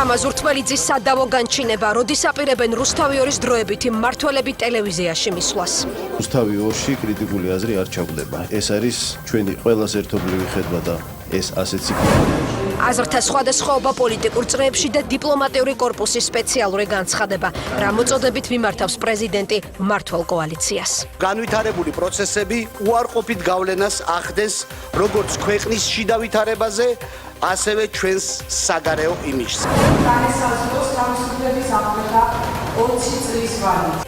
თამაზ ურთმელიძის სადავო განჩინება, როდის აპირებენ რუსთავი ორის დროებითი მმართველები ტელევიზიაში მისვლას. რუსთავი ორში კრიტიკული აზრი არ ჩაგდება. ეს არის ჩვენი ყველას ერთობლივი ხედვა და ეს ასეც იქნება. აზრთა სხვადასხვაობა პოლიტიკურ წრეებში და დიპლომატიური კორპუსის სპეციალური განცხადება, რა მოწოდებით მიმართავს პრეზიდენტი მმართველ კოალიციას. განვითარებული პროცესები უარყოფით გავლენას ახდენს როგორც ქვეყნის შიდა ვითარებაზე, ასევე ჩვენს საგარეო იმიჯზე.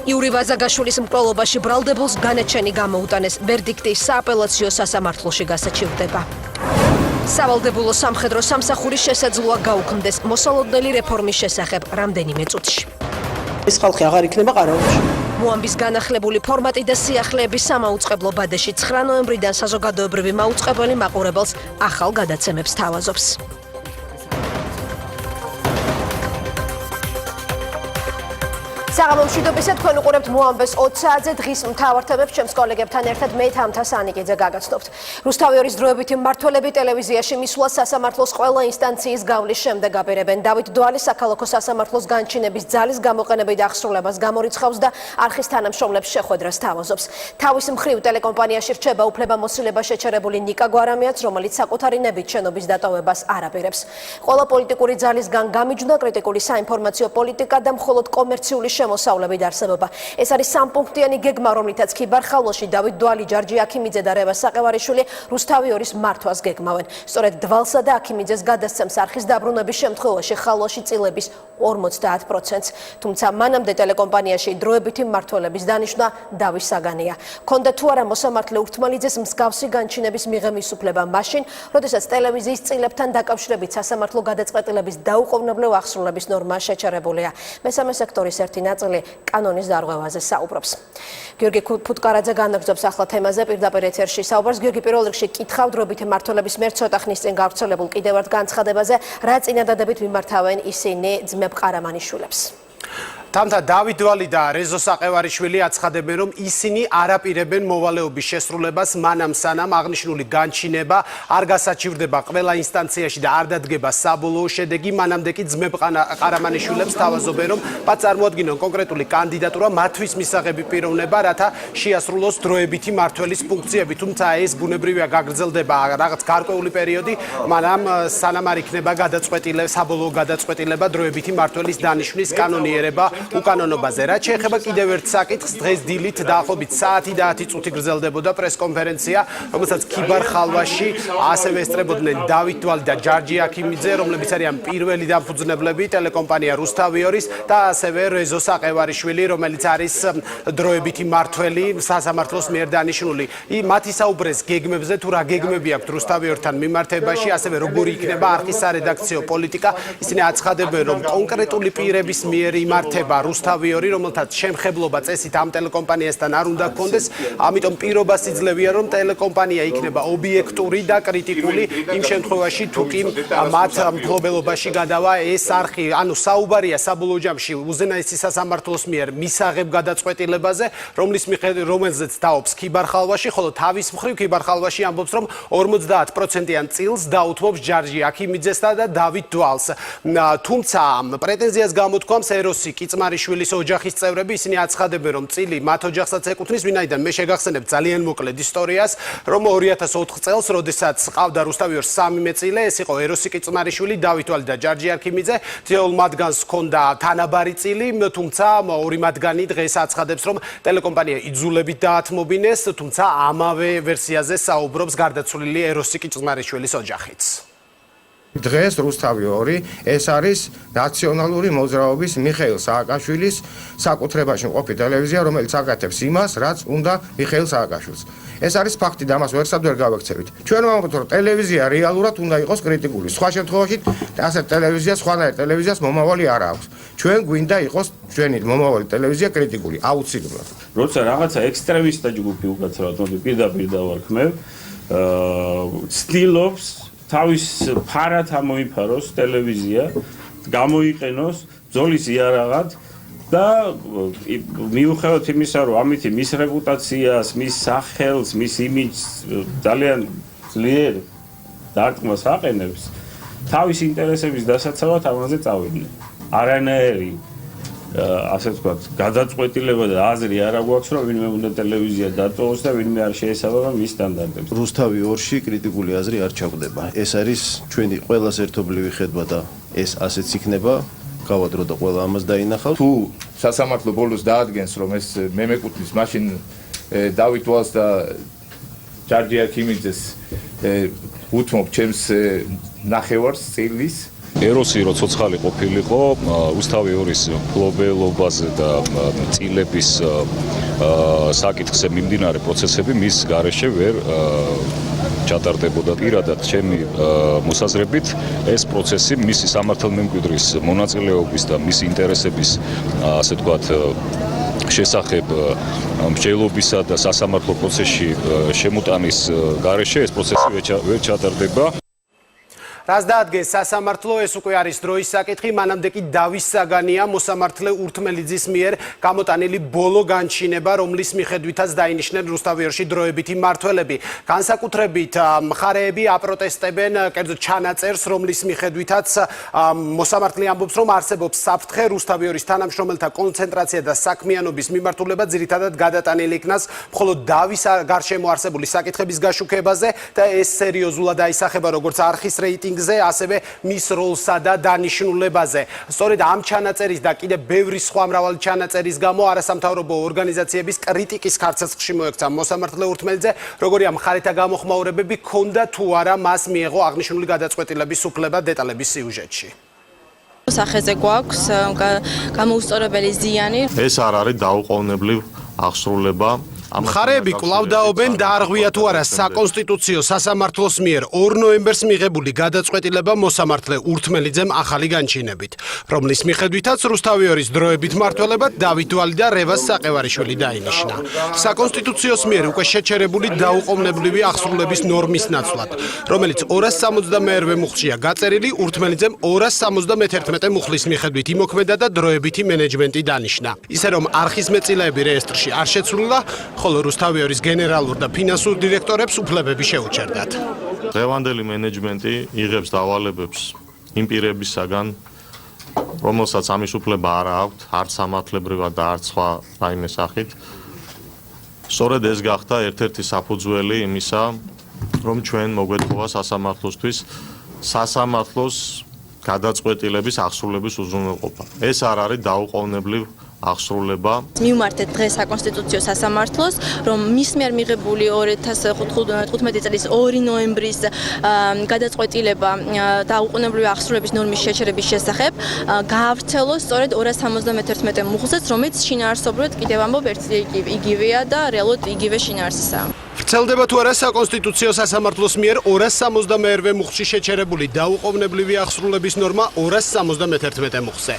იური ვაზაგაშვილის მკვლელობაში ბრალდებულს განაჩენი გამოუტანეს, ვერდიქტი სააპელაციო სასამართლოში გასაჩივრდება. სავალდებულო სამხედრო სამსახურის შესაძლოა გაუქმდეს მოსალოდნელი რეფორმის შესახებ რამდენიმე წუთში. ეს ხალხი აღარ იქნება ყარაულში. მოამბის განახლებული ფორმატი და სიახლეების სამაუწყებლო ბადეში 9 ნოემბრიდან საზოგადოებრივი მაუწყებელი მაყურებელს ახალ გადაცემებს თავაზობს. საღამო მშვიდობისა, თქვენ უყურებთ მოამბეს 20 საათზე დღის მთავარ თემებს ჩემს კოლეგებთან ერთად მე თამთა სანიკიძე გაგაცნობთ. რუსთავი ორის დროებითი მმართველები ტელევიზიაში მისვლას სასამართლოს ყველა ინსტანციის გავლის შემდეგ აპირებენ. დავით დვალის საქალაქო სასამართლოს განჩინების ძალის გამოყენებით აღსრულებას გამორიცხავს და არხის თანამშრომლებს შეხვედრას თავაზობს. თავის მხრივ ტელეკომპანიაში რჩება უფლებამოსილება შეჩერებული ნიკა გვარამიაც, რომელიც საკუთარი ნებით შენობის დატოვებას არ აპირებს. ყველა პოლიტიკური ძალისგან გამიჯვნა კრიტიკული საინფორმაციო პოლიტიკა და მხოლოდ კომერციული მოსავლებით არსებობა. ეს არის სამპუნქტიანი გეგმა, რომლითაც ქიბარ-ხალვაში დავით დვალი, ჯარჯი აქიმიძე და რევას საყევარიშვილი რუსთავი ორის მართვას გეგმავენ. სწორედ დვალსა და აქიმიძეს გადასცემს არხის დაბრუნების შემთხვევაში ხალვაში წილების 50%-ს. თუმცა მანამდე ტელეკომპანიაში დროებითი მმართველების დანიშვნა დავის საგანია. ქონდა თუ არა მოსამართლე ურთმელიძეს მსგავსი განჩინების მიღების უფლება მაშინ, როდესაც ტელევიზიის წილებთან დაკავშირებით სასამართლო გადაწყვეტილების დაუყოვნებლივ აღსრულების ნორმა შეჩერებულია. მესამე სექტორის ერთი ნაწილი კანონის დარღვევაზე საუბრობს. გიორგი ფუტკარაძე განაგრძობს ახლა თემაზე პირდაპირ ეთერში საუბარს. გიორგი, პირველ რიგში კითხავ დროებითი მმართველების მიერ ცოტა ხნის წინ გავრცელებულ კიდევ ერთ განცხადებაზე, რა წინადადებით მიმართავენ ისინი ძმებ ყარამანიშვილებს. თამთა დავით დვალი და რეზო საყევარიშვილი აცხადებენ, რომ ისინი არ აპირებენ მოვალეობის შესრულებას მანამ სანამ აღნიშნული განჩინება არ გასაჩივრდება ყველა ინსტანციაში და არ დადგება საბოლოო შედეგი, მანამდე კი ძმებ ყარამანიშვილებს თავაზობენ, რომ მათ წარმოადგინონ კონკრეტული კანდიდატურა მათთვის მისაღები პიროვნება, რათა შეასრულოს დროებითი მმართველის ფუნქციები. თუმცა ეს ბუნებრივია გაგრძელდება რაღაც გარკვეული პერიოდი, მანამ სანამ არ იქნება საბოლოო გადაწყვეტილება დროებითი მმართველის დანიშვნის კანონიერება უკანონობაზე. რაც შეეხება კიდევ ერთ საკითხს, დღეს დილით დაახლოებით საათი და 10 წუთი გრძელდებოდა პრესკონფერენცია, რომელსაც ქიბარ-ხალვაში ასევე ესწრებოდნენ დავით დვალი და ჯარჯი აქიმიძე, რომლებიც არიან პირველი დამფუძნებლები ტელეკომპანია რუსთავი ორის და ასევე რეზო საყევარიშვილი, რომელიც არის დროებითი მმართველი სასამართლოს მიერ დანიშნული. მათი საუბრეს გეგმებზე, თუ რა გეგმები აქვთ რუსთავი ორთან მიმართებაში, ასევე როგორი იქნება არხის სარედაქციო პოლიტიკა. ისინი აცხადებენ, რომ კონკრეტული პირების მიერ იმართება რუსთავი ორი, რომელთაც შემხებლობა წესით ამ ტელეკომპანიასთან არ უნდა ჰქონდეს, ამიტომ პირობას იძლევია, რომ ტელეკომპანია იქნება ობიექტური და კრიტიკული იმ შემთხვევაში, თუ კი მათ მფლობელობაში გადავა ეს არხი. ანუ საუბარია საბოლოო ჯამში უზენაესი სასამართლოს მიერ მისაღებ გადაწყვეტილებაზე, რომელზეც დაობს ქიბარ-ხალვაში, ხოლო თავის მხრივ ქიბარ-ხალვაში ამბობს, რომ 50%-იან წილს დაუთმობს ჯარჯი აქიმიძესთან და დავით დვალს. თუმცა პრეტენზიას გამოთქვამს ეროსი კიწმარიშვილის ოჯახის წევრები, ისინი აცხადებენ, რომ წილი მათ ოჯახსაც ეკუთვნის, ვინაიდან მე შეგახსენებ ძალიან მოკლედ ისტორიას, რომ 2004 წელს, როდესაც ყავდა რუსთავი ორის 3 მეწილე, ეს იყო ეროსი კიწმარიშვილი, დავით დვალი და ჯარჯი აქიმიძე, თითოეულ მათგანს ჰქონდა თანაბარი წილი, თუმცა ორი მათგანი დღეს აცხადებს, რომ ტელეკომპანია იძულებით დაათმობინეს, თუმცა ამავე ვერსიაზე საუბრობს გარდაცვლილი ეროსი კიწმარიშვილის ოჯახიც. დღეს რუსთავი ორი ეს არის ნაციონალური მოძრაობის მიხეილ სააკაშვილის საკუთრებაში მყოფი ტელევიზია, რომელიც აკეთებს იმას, რაც უნდა მიხეილ სააკაშვილს. ეს არის ფაქტი და ამას ვერსად ვერ გავექცევით. ჩვენ ვამბობთ, რომ ტელევიზია რეალურად უნდა იყოს კრიტიკული. სხვა შემთხვევაში ასეთ ტელევიზიას, სხვანაირ ტელევიზიას მომავალი არ აქვს. ჩვენ გვინდა იყოს ჩვენი მომავალი ტელევიზია კრიტიკული, აუცილებლად. როცა რაღაცა ექსტრემისტთა ჯგუფი უკაცრავად მოდი პირდაპირ დავარქმევ, ცდილობს თავის ფარად ამოიფაროს ტელევიზია, გამოიყენოს ბრძოლის იარაღად და მიუხედავად იმისა, რომ ამით მის რეპუტაციას, მის სახელს, მის იმიჯს ძალიან ძლიერ დარტყმას აყენებს, თავის ინტერესების დასაცავად ამაზე წავიდნენ. არანაირი ასე ვთქვათ, გადაწყვეტილება და აზრი არ აქვს, რომ ვინმე უნდა ტელევიზია დატოვოს და ვინმე არ შეესაბამება მის სტანდარტებს. რუსთავი 2-ში კრიტიკული აზრი არ ჩაგვდება. ეს არის ჩვენი ყველას ერთობლივი ხედვა და ეს ასეც იქნება. გავადრო და ყველა ამას დაინახავთ. თუ სასამართლო ბოლოს დაადგენს, რომ ეს მე მეკუთვნის, მაშინ დავით ვალს და ჯარჯი აქიმიძეს უთმობ ჩემს ნახევარს წილის. ეროსი რო ცოცხალი ყოფილიყო, რუსთავი 2-ის მფლობელობაზე და წილების საკითხზე მიმდინარე პროცესები მის გარეშე ვერ ჩატარდებოდა. პირადად ჩემი მოსაზრებით ეს პროცესი მისი სამართალმემკვიდრის მონაწილეობის და მისი ინტერესების ასე ვთქვათ შესახებ მსჯელობისა და სასამართლო პროცესში შემოტანის გარეშე ეს პროცესი ვერ ჩატარდება. რას დაადგენს სასამართლო, ეს უკვე არის დროის საკითხი, მანამდე კი დავის საგანია მოსამართლე ურთმელიძის მიერ გამოტანილი ბოლო განჩინება, რომლის მიხედვითაც დაინიშნენ რუსთავი 2-ში დროებითი მმართველები. განსაკუთრებით მხარეები აპროტესტებენ კერძო ჩანაწერს, რომლის მიხედვითაც მოსამართლე ამბობს, რომ არსებობს საფრთხე რუსთავი 2-ის თანამშრომელთა კონცენტრაცია და საქმიანობის მიმართულება ძირითადად გადატანილი იქნას მხოლოდ დავის გარშემო არსებული საკითხების გაშუქებაზე და ეს სერიოზულად აისახება როგორც არხის რეიტინგ ასევე მის როლსა და დანიშნულებაზე. სწორედ ამ ჩანაწერის და კიდევ ბევრი სხვა მრავალი ჩანაწერის გამო არასამთავრობო ორგანიზაციების კრიტიკის ქარცეცხლში მოექცა მოსამართლე ურთმელიძე, როგორია მხარეთა გამოხმაურებები ქონდა თუ არა მას მიეღო აღნიშნული გადაწყვეტილების უფლება დეტალების სიუჟეტში. სახეზე გვაქვს გამოუსწორებელი ზიანი. ეს არ არის დაუყოვნებლივ აღსრულება. მხარეები კვლავ დაობენ დაარღვია თუ არა საკონსტიტუციო სასამართლოს მიერ 2 ნოემბერს მიღებული გადაწყვეტილება მოსამართლე ურთმელიძემ ახალი განჩინებით, რომლის მიხედვითაც რუსთავი 2-ის დროებით მმართველებად დავით ვალი და რევაზ საყევარიშვილი დაინიშნა. საკონსტიტუციოს მიერ უკვე შეჩერებული დაუყოვნებლივი აღსრულების ნორმის ნაცვლად, რომელიც 262 მუხლშია გაწერილი, ურთმელიძემ 271 მუხლის მიხედვით იმოქმედა და დროებითი მენეჯმენტი დანიშნა. ისე რომ არხის მეწილეები რეესტრში არ შეცვლილა, ხოლო რუსთავი 2-ის გენერალურ და ფინანსურ დირექტორებს უფლებები შეუჩერდათ. დღევანდელი მენეჯმენტი იღებს დავალებებს იმ პირებისაგან, რომელსაც ამის უფლება არ აქვთ, არც სამართლებრივად და არც სხვა რაიმე სახით. სწორედ ეს გახდა ერთ-ერთი საფუძველი იმისა, რომ ჩვენ მოგვეთხოვა სასამართლოსთვის სასამართლოს გადაწყვეტილების აღსრულების უზრუნველყოფა. ეს არ არის დაუყოვნებლივ აღსრულება. მივმართეთ დღეს საკონსტიტუციო სასამართლოს, რომ მის მიერ მიღებული 2015 წლის 2 ნოემბრის გადაწყვეტილება დაუყოვნებლივი აღსრულების ნორმის შეჩერების შესახებ გაავრცელოს სწორედ 271 მუხლზეც, რომელიც შინაარსობრივად კიდევ ამბობ ერთი იგივეა და რეალურად იგივე შინაარსისაა. ვრცელდება თუ არა საკონსტიტუციო სასამართლოს მიერ 262 მუხლში შეჩერებული დაუყოვნებლივი აღსრულების ნორმა 271 მუხლზე.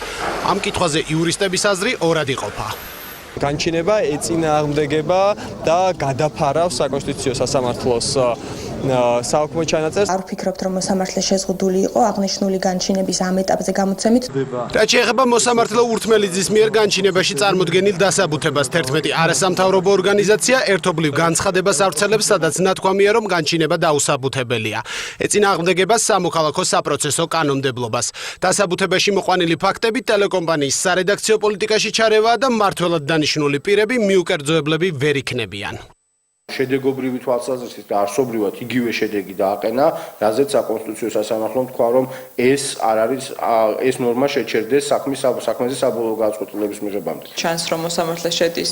ამ კითხვაზე იურისტების აზრი ორად იყოფა. განჩინება ეწინააღმდეგება და გადაფარავს საკონსტიტუციო სასამართლოს საქმო ჩანაწერს. არ ვფიქრობთ, რომ მოსამართლე შეზღუდული იყო აღნიშნული განჩინების ამ ეტაპზე გამოცემით. რაც შეეხება მოსამართლე ურთმელიძის მიერ განჩინებაში წარმოდგენილ დასაბუთებას, 11 არასამთავრობო ორგანიზაცია ერთობლივ განცხადებას ავრცელებს, სადაც ნათქვამია, რომ განჩინება დაუსაბუთებელია. ეწინააღმდეგება სამოქალაქო საპროცესო კანონმდებლობას. დასაბუთებაში მოყვანილი ფაქტები ტელეკომპანიის სარედაქციო პოლიტიკაში ჩარევაა და მმართველად დანიშნული პირები მიუკერძოებლები ვერ იქნებიან. შედეგობრივი თვალსაზრისით და არსობრივად იგივე შედეგი დააყენა, რაზეც საკონსტიტუციო სასამართლომ თქვა, რომ ეს არ არის ეს ნორმა შეჩერდეს საქმეზე საბოლოო გადაწყვეტილების მიღებამდე. ჩანს, რომ მოსამართლე შედის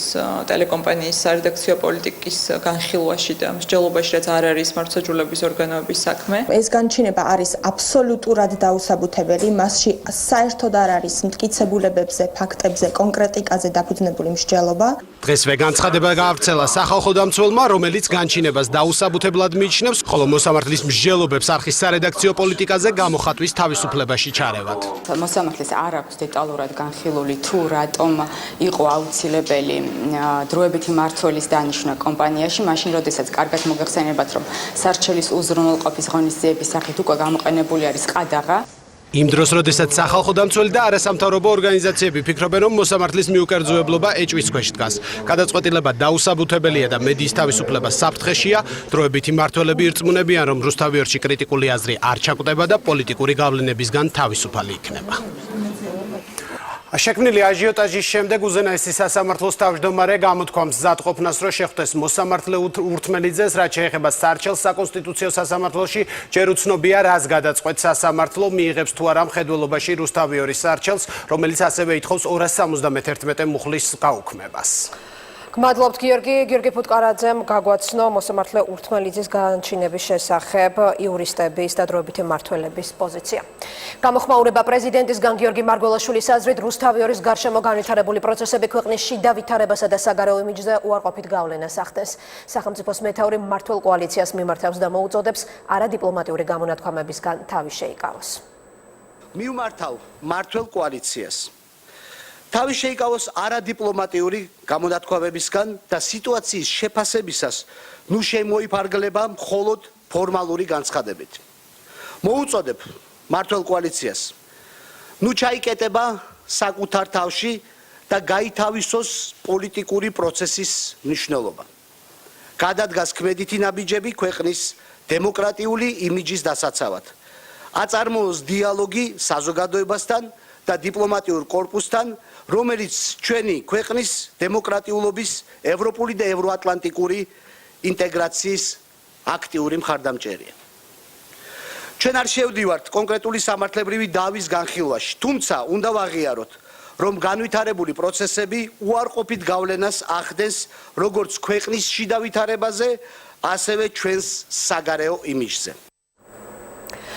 ტელეკომპანიის სარედაქციო პოლიტიკის განხილვაში და მსჯელობაში, რაც არ არის მართლმსაჯულების ორგანოების საქმე. ეს განჩინება არის აბსოლუტურად დაუსაბუთებელი, მასში საერთოდ არ არის მტკიცებულებებზე, ფაქტებზე, კონკრეტიკაზე დაფუძნებული მსჯელობა. დღესვე განცხადება გაავრცელა სახალხო დამცველმა, რომელიც განჩინებას დაუსაბუთებლად მიიჩნევს, ხოლო მოსამართლის მსჯელობებს არხის სარედაქციო პოლიტიკაზე გამოხატვის თავისუფლებაში ჩარევად. მოსამართლეს არ აქვს დეტალურად განხილული თუ რატომ იყო აუცილებელი დროებითი მმართველის დანიშვნა კომპანიაში, მაშინ როდესაც კარგად მოგეხსენებათ, რომ სარჩელის უზრუნველყოფის ღონისძიების სახით უკვე გამოყენებული არის ყადაღა. იმ დროს, როდესაც სახალხო დამცველი და არასამთავრობო ორგანიზაციები ფიქრობენ, რომ მოსამართლის მიუკერძოებლობა ეჭვის ქვეშ დგას. გადაწყვეტილება დაუსაბუთებელია და მედიის თავისუფლება საფრთხეშია, დროებითი მმართველები ირწმუნებიან, რომ რუსთავიორში კრიტიკული აზრი არ ჩაკვდება და პოლიტიკური გავლენებისგან თავისუფალი იქნება. შექმნილი აჟიოტაჟის შემდეგ უზენაესი სასამართლოს თავმჯდომარე გამოთქვამს მზადყოფნას, რომ შეხვდეს მოსამართლე ურთმელიძეს, რაც შეეხება სარჩელს საკონსტიტუციო სასამართლოში. ჯერ უცნობია, რას გადაწყვეტს სასამართლო, მიიღებს თუ არა მხედველობაში რუსთავიორის სარჩელს, რომელიც ასევე ითხოვს 271 მუხლის გაუქმებას. გმადლობთ გიორგი ფუტკარაძემ გაგვაცნო მოსამართლე ურთმელიძის განჩინების შესახებ იურისტების და დროებითი მმართველების პოზიცია. გამოხმაურება პრეზიდენტისგან გიორგი მარგველაშვილის აზრით, რუსთავიორის გარშემო განვითარებული პროცესები ქვეყნის შიდა ვითარებასა და საგარეო იმიჯზე უარყოფით გავლენას ახდენს. სახელმწიფოს მეთაური მმართველ კოალიციას მიმართავს და მოუწოდებს არადიპლომატიური გამონათქვამებისგან თავი შეიკავოს. მივმართავ მმართველ კოალიციას. თავი შეიკავოს არადიპლომატიური გამონათქვამებისგან და სიტუაციის შეფასებისას ნუ შემოიფარგლება მხოლოდ ფორმალური განცხადებით. მოუწოდებ მმართველ კოალიციას ნუ ჩაიკეტება საკუთარ თავში და გაითავისოს პოლიტიკური პროცესის მნიშვნელობა. გადადგას ქმედითი ნაბიჯები ქვეყნის დემოკრატიული იმიჯის დასაცავად. აწარმოოს დიალოგი საზოგადოებასთან და დიპლომატიურ კორპუსთან, რომელიც ჩვენი ქვეყნის დემოკრატიულობის, ევროპული და ევროატლანტიკური ინტეგრაციის აქტიური მხარდამჭერია. ჩვენ არ შევდივართ კონკრეტული სამართლებრივი დავის განხილვაში, თუმცა უნდა ვაღიაროთ, რომ განვითარებული პროცესები უარყოფით გავლენას ახდენს როგორც ქვეყნის შიდა ვითარებაზე, ასევე ჩვენს საგარეო იმიჯზე.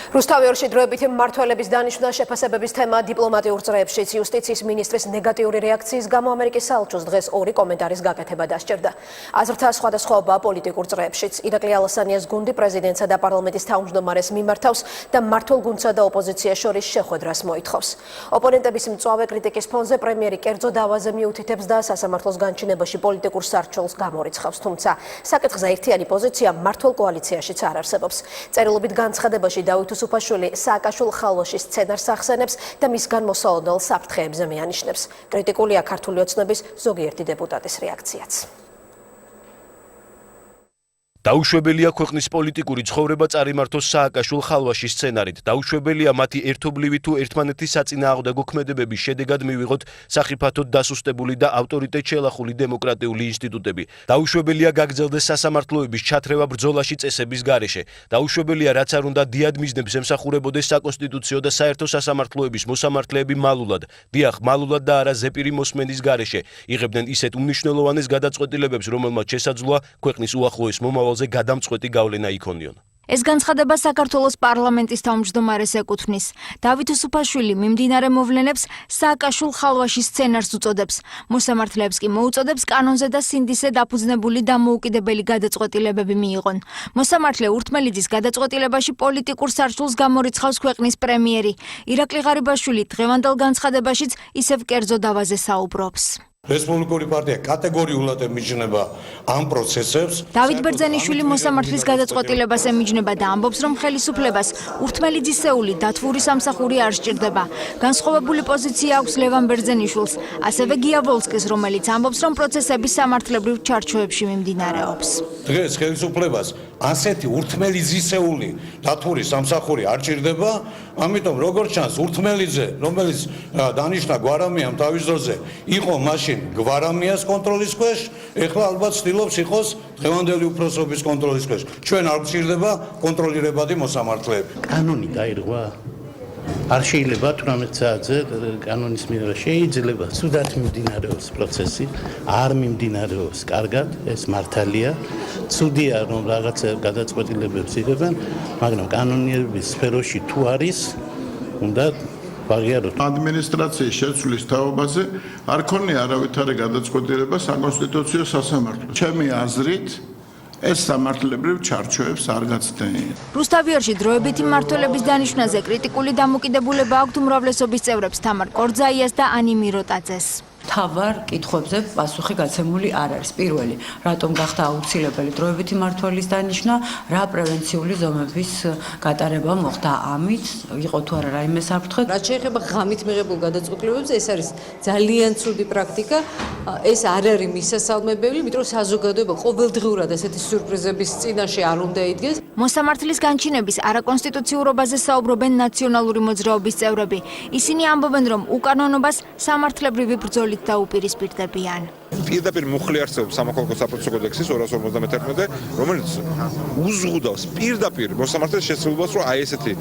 რუსთავიორში დროებითი მმართველების დანიშვნა შეფასებების თემა დიპლომატიურ წრეებშიც. იუსტიციის მინისტრის ნეგატიური რეაქციის გამო ამერიკის საელჩოს დღეს 2 კომენტარის გაკეთება დასჭირდა. აზრთა სხვადასხვაობაა პოლიტიკურ წრეებშიც. ირაკლი ალასანიას გუნდი პრეზიდენტსა და პარლამენტის თავმჯდომარეს მიმართავს და მმართველ გუნდსა და ოპოზიციას შორის შეხვედრას მოითხოვს. ოპონენტების მწვავე კრიტიკის ფონზე პრემიერი კერძო დავაზე მიუთითებს და სასამართლოს განჩინებაში პოლიტიკურ სარჩელს გამორიცხავს. თუმცა საკითხზე ერთიანი პოზიცია მმართველ კოალიციაშიც არ არსებობს. წერილობით განცხადებაში დავით უსუფაშვილი სააკაშვილ ხალვაშის სცენარს ახსენებს და მისგან მოსალოდნელ საფრთხეებზე მიანიშნებს. კრიტიკულია ქართული ოცნების ზოგიერთი დეპუტატის რეაქციაც. დაუშვებელია ქვეყნის პოლიტიკური ცხოვრება წარიმართოს სააკაშვილ ხალვაშის სცენარით. დაუშვებელია მათი ერთობლივი თუ ერთმანეთის საწინააღმდეგო ქმედებების შედეგად მივიღოთ სახიფათოდ დასუსტებული და ავტორიტეტ შელახული დემოკრატიული ინსტიტუტები. დაუშვებელია გაგრძელდეს სასამართლოების ჩათრევა ბრძოლაში წესების გარეშე. დაუშვებელია რაც არ უნდა დიად მიზნებს ემსახურებოდეს საკონსტიტუციო და საერთო სასამართლოების მოსამართლეები მალულად, დიახ, მალულად და არა ზეპირი მოსმენის გარეშე იღებდნენ ისეთ უმნიშვნელოვანეს გადაწყვეტილებებს, რომელმაც შესაძლოა ქვეყნის უახლოეს მომავალ გადამწყვეტი გავლენა იქონიონ. ეს განცხადება საქართველოს პარლამენტის თავმჯდომარეს ეკუთვნის. დავით უსუფაშვილი მიმდინარე მოვლენებს სააკაშვილ ხალვაშის სცენარს უწოდებს. მოსამართლეებს კი მოუწოდებს კანონზე და სინდისზე დაფუძნებული დამოუკიდებელი გადაწყვეტილებები მიიღონ. მოსამართლე ურთმელიძის გადაწყვეტილებაში პოლიტიკურ სარჩულს გამორიცხავს ქვეყნის პრემიერი. ირაკლი ღარიბაშვილი დღევანდელ განცხადებაშიც ისევ კერძო დავაზე საუბრობს. რესპუბლიკური პარტია კატეგორიულად ემიჯნება ამ პროცესებს. დავით ბერძენიშვილი მოსამართლის გადაწყვეტილებას ემიჯნება და ამბობს, რომ ხელისუფლებას ურთმელიძისეული დათვური სამსახური არ სჭირდება. განსხვავებული პოზიცია აქვს ლევან ბერძენიშვილს, ასევე გია ვოლსკის, რომელიც ამბობს, რომ პროცესები სამართლებრივ ჩარჩოებში მიმდინარეობს. დღეს ხელისუფლებას ასეთი ურთმელიძისეული დათვური სამსახური არ სჭირდება, ამიტომ როგორც ჩანს ურთმელიძე, რომელიც დანიშნა გვარამიამ თავის დროზე, იყო მაშინ გვარამიას კონტროლის ქვეშ, ეხლა ალბათ ცდილობს იყოს დღევანდელი უფროსობის კონტროლის ქვეშ. ჩვენ არ გვჭირდება კონტროლირებადი მოსამართლეები. კანონი გაირღვა? არ შეიძლება 18 საათზე კანონის მიღება შეიძლება. ცუდად მიმდინარეობს პროცესი, არ მიმდინარეობს კარგად, ეს მართალია. ცუდია რომ რაღაცა გადაწყვეტილებებს იღებენ, მაგრამ კანონიერების სფეროში თუ არის, უნდა ადმინისტრაციის შეცვლის თაობაზე არ ქონია არავითარი გადაწყვეტილება საკონსტიტუციო სასამართლოს. ჩემი აზრით ეს სამართლებრივ ჩარჩოებს არ გაცდენია. რუსთავიორში დროებითი მმართველების დანიშვნაზე კრიტიკული დამოკიდებულება აქვთ უმრავლესობის წევრებს თამარ კორძაიას და ანი მიროტაძეს. თავარ კითხვებზე პასუხი გაცემული არ არის. პირველი, რატომ გახდა აუცილებელი დროებითი მმართველის დანიშვნა, რა პრევენციული ზომების გატარება მოხდა ამით, იყო თუ არა რაიმე საფრთხე. რაც შეეხება ღამით მიღებულ გადაწყვეტილებებს, ეს არის ძალიან ცუდი პრაქტიკა. ეს არ არის მისასალმებელი, იმიტომ რომ საზოგადოება ყოველდღიურად ესეთი სიურპრიზების წინაშე არ უნდა იდგეს. მოსამართლის განჩინების არაკონსტიტუციურობაზე საუბრობენ ნაციონალური მოძრაობის წევრები. ისინი ამბობენ, რომ უკანონობას სამართლებრივი ბრძოლით დაუპირისპირდებიან. პირდაპირ მუხლი არსებობს სამოქალაქო საპროცესო კოდექსის 251, რომელიც უზღუდავს პირდაპირ მოსამართლის შესაძლებლობას, რომ აი ესეთი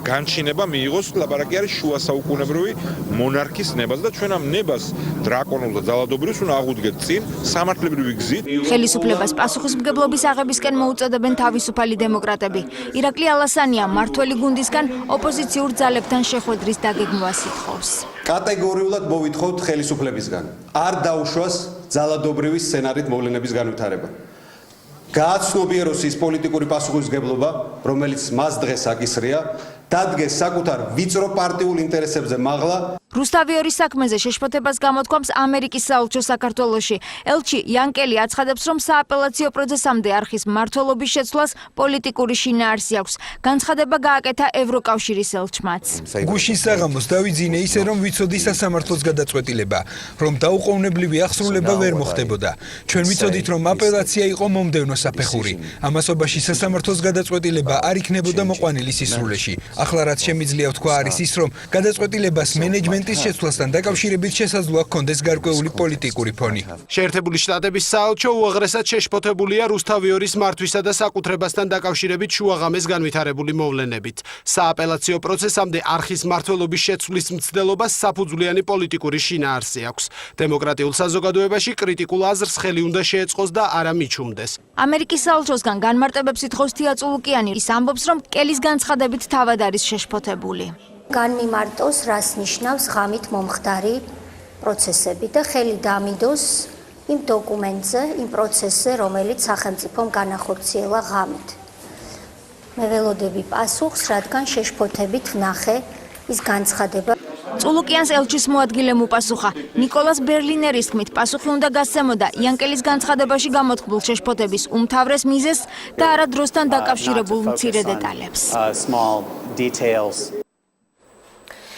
განჩინება მიიღოს, ლაპარაკი არის შუა საუკუნეებრივი მონარქის ნებას და ჩვენ ამ ნებას დრაკონულ და ძალადობრივს უნდა აღუდგეთ წინ სამართლებრივი გზით. ხელისუფლებას პასუხისმგებლობის აღებისკენ მოუწოდებენ თავისუფალი დემოკრატები. ირაკლი ალასანია მართველი გუნდისგან ოპოზიციურ ძალებთან შეხვედრის დაგეგმვას ითხოვს. კატეგორიულად მოვითხოვთ ხელისუფლებისგან არ დაუშვას ძალადობრივი სცენარით მოვლენების განვითარება. გააცნობიეროს ის პოლიტიკური პასუხისმგებლობა, რომელიც მას დღეს აკისრია, დადგეს საკუთარ ვიწრო პარტიულ ინტერესებზე მაღლა. რუსთავიორის საქმეზე შეშფოთებას გამოთქვამს ამერიკის საელჩო საქართველოში. ელჩი იანკელი აცხადებს, რომ სააპელაციო პროცესამდე არხის მმართველობის შეცვლას პოლიტიკური შინაარსი აქვს. განცხადება გააკეთა ევროკავშირის ელჩმაც. გუშინ საღამოს დავიძინე ისე, რომ ვიცოდი სასამართლოს გადაწყვეტილება, რომ დაუყოვნებლივი აღსრულება ვერ მოხდებოდა. ჩვენ ვიცოდით, რომ აპელაცია იყო მომდევნო საფეხური. ამასობაში სასამართლოს გადაწყვეტილება არ იქნებოდა მოყვანილი სისრულეში. ახლა რაც შემიძლია ვთქვა არის ის, რომ გადაწყვეტილებას მენეჯმენტის შეცვლასთან დაკავშირებით შესაძლოა ჰქონდეს გარკვეული პოლიტიკური ფონი. შეერთებული შტატების საელჩო უაღრესად შეშფოთებულია რუსთავიორის მართვისა და საკუთრებასთან დაკავშირებით შუაღამეს განვითარებული მოვლენებით. სააპელაციო პროცესამდე არხის მმართველობის შეცვლის მცდელობას საფუძვლიანი პოლიტიკური შინაარსი აქვს. დემოკრატიულ საზოგადოებაში კრიტიკულ აზრს ხელი უნდა შეეწყოს და არა მიჩუმდეს. ამერიკის საელჩოსგან განმარტებებს ითხოვს თია წულუკიანი. ის ამბობს, რომ კელის განცხადებით თავად არის შეშფოთებული. განმიმარტოს, რას ნიშნავს ღამით მომხდარი პროცესები და ხელი დამიდოს იმ დოკუმენტზე, იმ პროცესზე, რომელიც სახელმწიფომ განახორციელა ღამით. მე ველოდები პასუხს, რადგან შეშფოთებით ვნახე ის განცხადება. წულუკიანს ელჩის მოადგილემ უპასუხა. ნიკოლას ბერლინერის თქმით, პასუხი უნდა გასცემოდა იანკელის განცხადებაში გამოთქმულ შეშფოთების უმთავრეს მიზეზს და არა დროსთან დაკავშირებულ მცირე დეტალებს.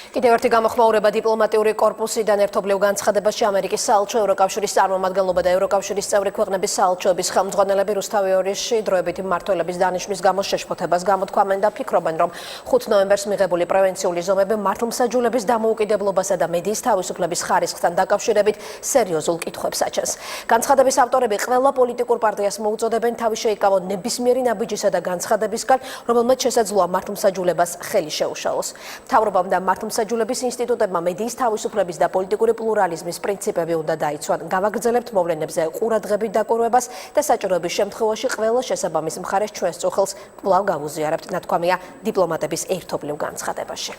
კიდევ ერთი გამოხმაურება დიპლომატიური კორპუსიდან ერთობლივ განცხადებაში ამერიკის საელჩო, ევროკავშირის წარმომადგენლობა და ევროკავშირის წევრი ქვეყნების საელჩოების ხელმძღვანელები რუსთავიორისში დროებითი მმართველების დანიშვნის გამო შეშფოთებას გამოთქვამენ და ფიქრობენ, რომ 5 ნოემბერს მიღებული პრევენციული ზომები მართლმსაჯულების დამოუკიდებლობასა და მედიის თავისუფლების ხარისხთან დაკავშირებით სერიოზულ კითხვებს აჩენს. განცხადების ავტორები ყველა პოლიტიკურ პარტიას მოუწოდებენ თავი შეიკავონ ნებისმიერი ნაბიჯისა და განცხადებისგან, რომელმაც შესაძლოა მართლმსაჯულებას ხელი შეუშალოს. მთავრობამ და მართლმსაჯულების ინსტიტუტებმა მედიის თავისუფლების და პოლიტიკური პლურალიზმის პრინციპები უნდა დაიცვან. გავაგრძელებთ მოვლენებზე ყურადღებით დაკვირვებას და საჭიროების შემთხვევაში ყველა შესაბამის მხარეს ჩვენს წუხელს კვლავ გავუზიარებთ, ნათქვამია დიპლომატების ერთობლივ განცხადებაში.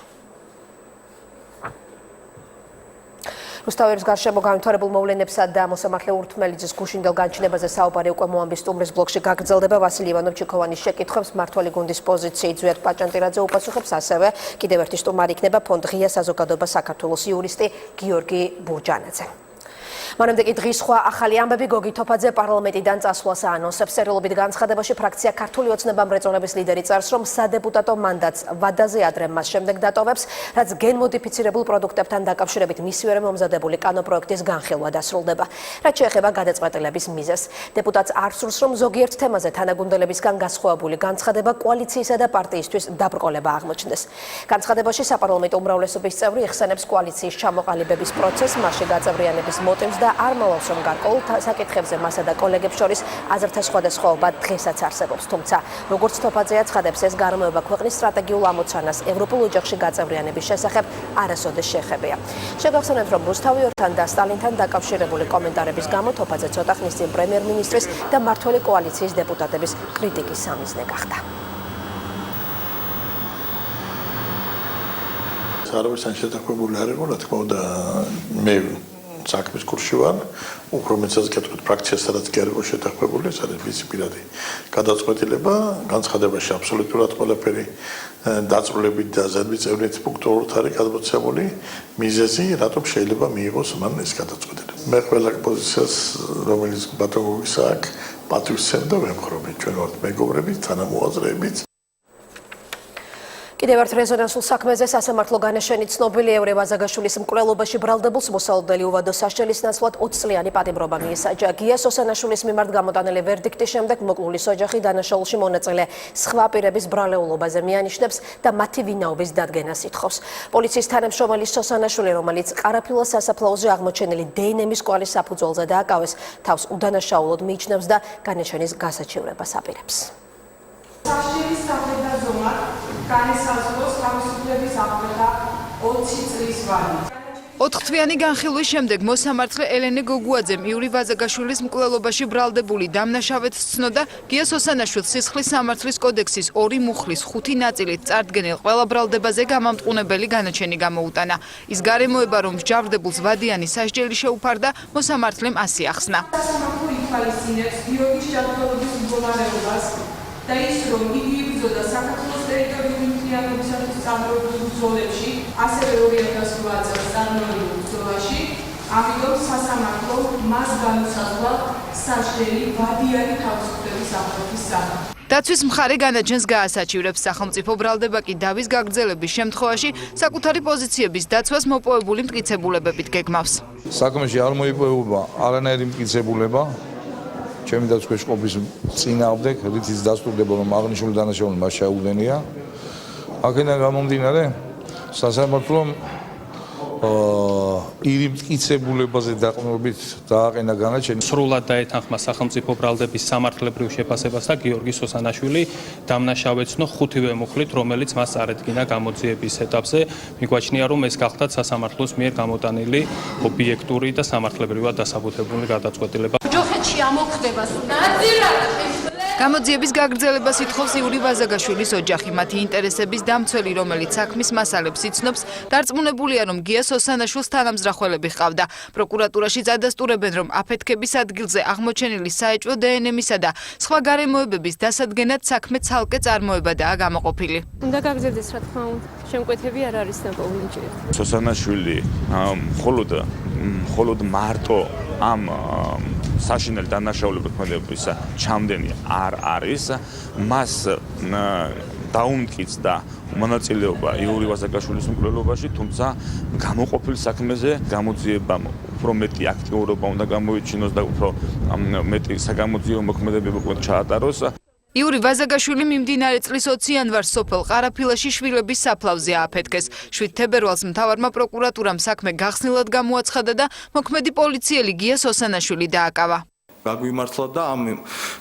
რუსთავიორის გარშემო განვითარებულ მოვლენებსა და მოსამართლე ურთმელიძის გუშინდელ განჩინებაზე საუბარი უკვე მოამბის სტუმრის ბლოგში გაგრძელდება. ვასილი ივანოვ-ჩიქოვანის შეკითხვებს მმართველი გუნდის პოზიციით ზვიად პაჭანტირაძე უპასუხებს, ასევე კიდევ ერთი სტუმარი იქნება ფონდ ღია საზოგადოება საქართველოს იურისტი გიორგი ბურჯანაძე. მანამდე კი დღის სხვა ახალი ამბები გოგი თოფაძე პარლამენტიდან წასვლას აანონსებს. სერიალობით განცხადებაში ფრაქცია ქართული ოცნება მრეწველების ლიდერი წერს, რომ სადეპუტატო მანდატს ვადაზე ადრე მას შემდეგ დატოვებს, რაც გენმოდიფიცირებულ პროდუქტებთან დაკავშირებით მისივერე მომზადებული კანონპროექტის განხილვა დასრულდება. რაც შეეხება გადაწყვეტილების მიზეზს, დეპუტატს არ სურს, რომ ზოგიერთ თემაზე თანაგუნდელებისგან გასხვავებული განცხადება კოალიციისა და პარტიისთვის დაბრკოლება აღმოჩნდეს. განცხადებაში საპარლამენტო უმრავლესობის წევრი იხსენებს კოალიციის ჩამოყალიბების პროცესს, მასში გაწევრიანების მოტივს და არ მალავს, რომ გარკვეულ საკითხებზე მასა და კოლეგებს შორის აზრთა სხვადასხვაობა დღესაც არსებობს. თუმცა, როგორც თოფაძე აცხადებს, ეს გარემოება ქვეყნის სტრატეგიულ ამოცანას ევროპულ ოჯახში გაწევრიანების შესახებ არასოდეს შეხებია. შეგახსენებთ, რომ რუსთავიორთან და სტალინთან დაკავშირებული კომენტარების გამო თოფაძე ცოტა ხნის წინ პრემიერ-მინისტრის და მმართველი კოალიციის დეპუტატების კრიტიკის სამიზნე გახდა. საერთოდ შეთანხმებული არ იყო, რა თქმა უნდა, მე საქმის კურსში ვარ, უფრო მეცაც კეთილ პრაქტიკასაც კი არ იყო შეთანხმებული, ეს არის ვიცი პირადი გადაწყვეტილება, განცხადებაში აბსოლუტურად ყველაფერი დაწვრილებით და ზედმიწევნით პუნქტუალურად არის გადმოცემული მიზეზი, რატომ შეიძლება მიიღოს მან ეს გადაწყვეტილება. მე ყველა პოზიციას, რომელიც ბატონობის აქვს, პატივისცემ და ვემხრობი, ჩვენ ვართ მეგობრები, თანამოაზრეებიც. კიდევ ერთ რეზონანსულ საქმეზე სასამართლო განაჩენი ცნობილი ევრე ვაზაგაშვილის მკვლელობაში ბრალდებულს მოსალოდნელი უვადო საშელის ნაცვლად 20 წლიანი პატიმრობა მიესაჯა. გია სოსანაშვილის მიმართ გამოტანილი ვერდიქტის შემდეგ მოკლულის ოჯახი დანაშაულში მონაწილე სხვა პირების ბრალეულობაზე მიანიშნებს და მათი ვინაობის დადგენას ითხოვს. პოლიციის თანამშრომელი სოსანაშვილი, რომელიც ყარაფილოს სასაფლაოზე აღმოჩენილი დნმ-ის კვალის საფუძველზე დააკავეს, თავს უდანაშაულოდ მიიჩნევს და განაჩენის გასაჩივრებას აპირებს. საშელის საფრთხე ზომა განესაზღვროს თავისუფლების აღკვეთა 20 წლის ვადით. 4 თვიანი განხილვის შემდეგ მოსამართლე ელენე გოგუაძემ იური ვაზაგაშვილის მკვლელობაში ბრალდებული დამნაშავედ სცნოდა გია სოსანაშვილს სისხლის სამართლის კოდექსის 2 მუხლის 5 ნაწილით წარდგენილ ყველა ბრალდებაზე გამამტყუნებელი განაჩენი გამოუტანა. ის გარემოება, რომ მსჯავრდებულს ვადიანი სასჯელი შეუფარდა, მოსამართლემ ასე ახსნა. სასამართლო ითვალისწინებს გიორგის ჯანმრთელობის მდგომარეობას და ის, რომ იგი იბრძოდა საქართველოს ტერიტორიული მთლიანობისათვის წამოებულ ბრძოლებში, ასევე 2008 წელს წარმოებულ ბრძოლაში, ამიტომ სასამართლო მას განუსაზღვრა სასჯელი ვადიანი თავისუფლების აღკვეთის სახით. დაცვის მხარე განაჩენს გაასაჩივრებს, სახელმწიფო ბრალდება კი დავის გაგრძელების შემთხვევაში საკუთარი პოზიციების დაცვას მოპოვებული მტკიცებულებებით გეგმავს. საქმეში არ მოიპოვება არანაირი მტკიცებულება ჩემი დაცვის ყოფის წინააღმდეგ, რითიც დასტურდება, რომ აღნიშნული დანაშაული მას შეუდგენია. აქედან გამომდინარე, სასამართლომ ირ მტკიცებულებაზე დაყრდნობით დააყენა განაჩენი. სრულად დაეთანხმა სახელმწიფო ბრალდების სამართლებრივ შეფასებას და გიორგი სოსანაშვილი დამნაშავეცნო 5-ვე მუხლით, რომელიც მას წარედგინა გამოძიების ეტაპზე. მიგვაჩნია, რომ ეს გახლდათ სასამართლოს მიერ გამოტანილი ობიექტური და სამართლებრივად დასაბუთებული გადაწყვეტილება. ჯოხეთში ამოხდება ნაძილად გამოძიების გაგრძელებას ითხოვს იური ვაზაგაშვილის ოჯახი. მათი ინტერესების დამცველი, რომელიც საქმის მასალებს იცნობს, დარწმუნებულია, რომ გია სოსანაშვილს თანამზრახველები ჰყავდა. პროკურატურაში ადასტურებენ, რომ აფეთქების ადგილზე აღმოჩენილი საეჭვო დნმ-ისა და სხვა გარემოებების დასადგენად საქმე ცალკე წარმოებადაა გამოყოფილი. უნდა გაგრძელდეს, რა თქმა უნდა. შემკვეთები არ არის ნაპოვნი. სოსანაშვილი მხოლოდ მარტო ამ საშინელი დანაშაულების მოქმედების ჩამდენი არ არის, მას დაუმტკიცდა მონაწილეობა იური ვაზაგაშვილის მკვლელობაში, თუმცა გამოყოფილ საქმეზე გამოძიებამ უფრო მეტი აქტიურობა უნდა გამოიჩინოს და უფრო მეტი საგამოძიებო მოქმედებები უკვე ჩაატაროს. იური ვაზაგაშვილი მიმდინარე წლის 20 იანვარს სოფელ ყარაფილაში შვილების საფლავზე ააფეთქეს. 7 თებერვალს მთავარმა პროკურატურამ საქმე გახსნილად გამოაცხადა და მოქმედი პოლიციელი გია სოსანაშვილი დააკავა. გაგვიმართლა და ამ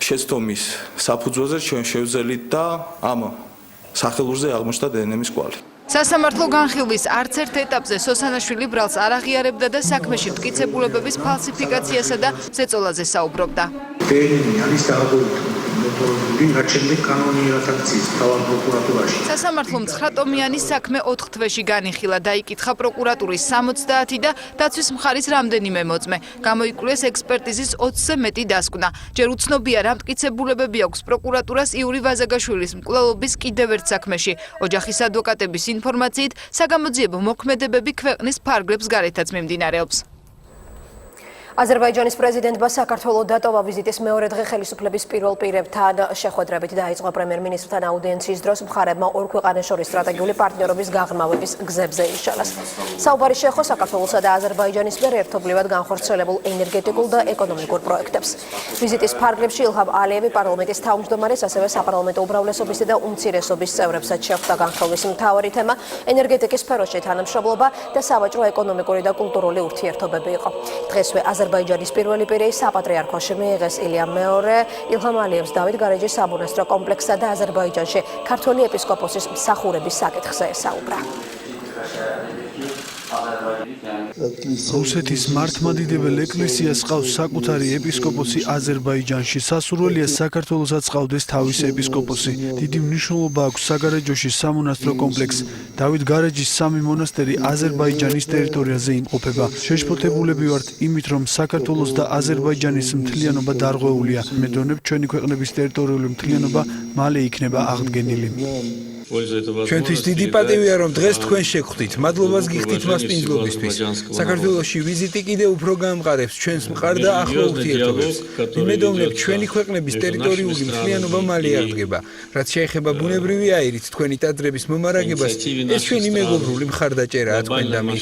შეცდომის საფუძველზე ჩვენ შევძელით და ამ სახელურზე აღმოჩნდა დნმ-ის კვალი. სასამართლო განხილვის არც ერთ ეტაპზე სოსანაშვილი ბრალს არ აღიარებდა და საქმეში მტკიცებულებების ფალსიფიკაციასა და ზეწოლაზე საუბრობდა. დნმ არის დაავადებული რაჩენდი კანონიერად აქციის მთავარ პროკურატურაში. სასამართლომ 9 ტომიანი საქმე 4 თვეში განიხილა, დაიკითხა პროკურატურის 60 და დაცვის მხარის რამდენიმე მოწმე. გამოიკვლეს ექსპერტიზის 20-ზე მეტი დასკვნა. ჯერ უცნობია რა მტკიცებულებები აქვს პროკურატურას იური ვაზაგაშვილის მკვლელობის კიდევ ერთ საქმეში. ოჯახის ადვოკატების ინფორმაციით, საგამოძიებო მოქმედებები ქვეყნის ფარგლებს გარეთაც მიმდინარეობს. აზერბაიჯანის პრეზიდენტმა საქართველოს დატოვა ვიზიტის მეორე დღე ხელისუფლების პირველ პირებთან შეხვედრებით დაიწყო პრემიერ-მინისტრთან აუდიენციის დროს მხარებმა ორ ქვეყანას შორის სტრატეგიული პარტნიორობის გაღრმავების გზებზე იშალეს. საუბარი შეეხო საქართველოსა და აზერბაიჯანის მიერ ერთობლივად განხორციელებულ ენერგეტიკულ და ეკონომიკურ პროექტებს. ვიზიტის ფარგლებში ილჰამ ალიევი პარლამენტის თავმჯდომარეს, ასევე საპარლამენტო უმრავლესობისა და უმცირესობის წევრებსაც შეხვდა. განხილვის მთავარი თემა ენერგეტიკის სფეროში თანამშრომლობა და სავაჭრო ეკონომიკური და კულტურული ურთიერთობები იყო. დღესვე აზერბაიჯანის პირველი პირი საპატრიარქოში მიიღეს ილიამ მეორე ილჰამ ალიევს დავით გარეჯის სამონასტრო კომპლექსსა და აზერბაიჯანში ქართველი ეპისკოპოსის მსახურების საკითხზე ესაუბრა. რუსეთის მართლმადიდებელ ეკლესიას ყავს საკუთარი ეპისკოპოსი აზერბაიჯანში. სასურველია საქართველოსაც ყავდეს თავისი ეპისკოპოსი. დიდი მნიშვნელობა აქვს საგარეჯოში სამონასტრო კომპლექსს. დავით გარეჯის სამი მონასტერი აზერბაიჯანის ტერიტორიაზე იმყოფება. შეშფოთებულები ვართ იმით, რომ საქართველოს და აზერბაიჯანის მთლიანობა დარღვეულია. მედონებ ჩვენი ქვეყნების ტერიტორიული მთლიანობა მალე იქნება აღდგენილი. ჩვენთვის დიდი პატივია, რომ დღეს თქვენ შეგხვდით. მადლობას გიხდით მასპინძლობისთვის. საქართველოში ვიზიტი კიდევ უფრო გაამყარებს ჩვენს მყარ და ახლო ურთიერთობებს. ვიმედოვნებ, ჩვენი ქვეყნების ტერიტორიული მთლიანობა მალე აღდგება. რაც შეეხება ბუნებრივი აირით თქვენი ტაძრების მომარაგებას, ეს ჩვენი მეგობრული მხარდაჭერაა თქვენდამი.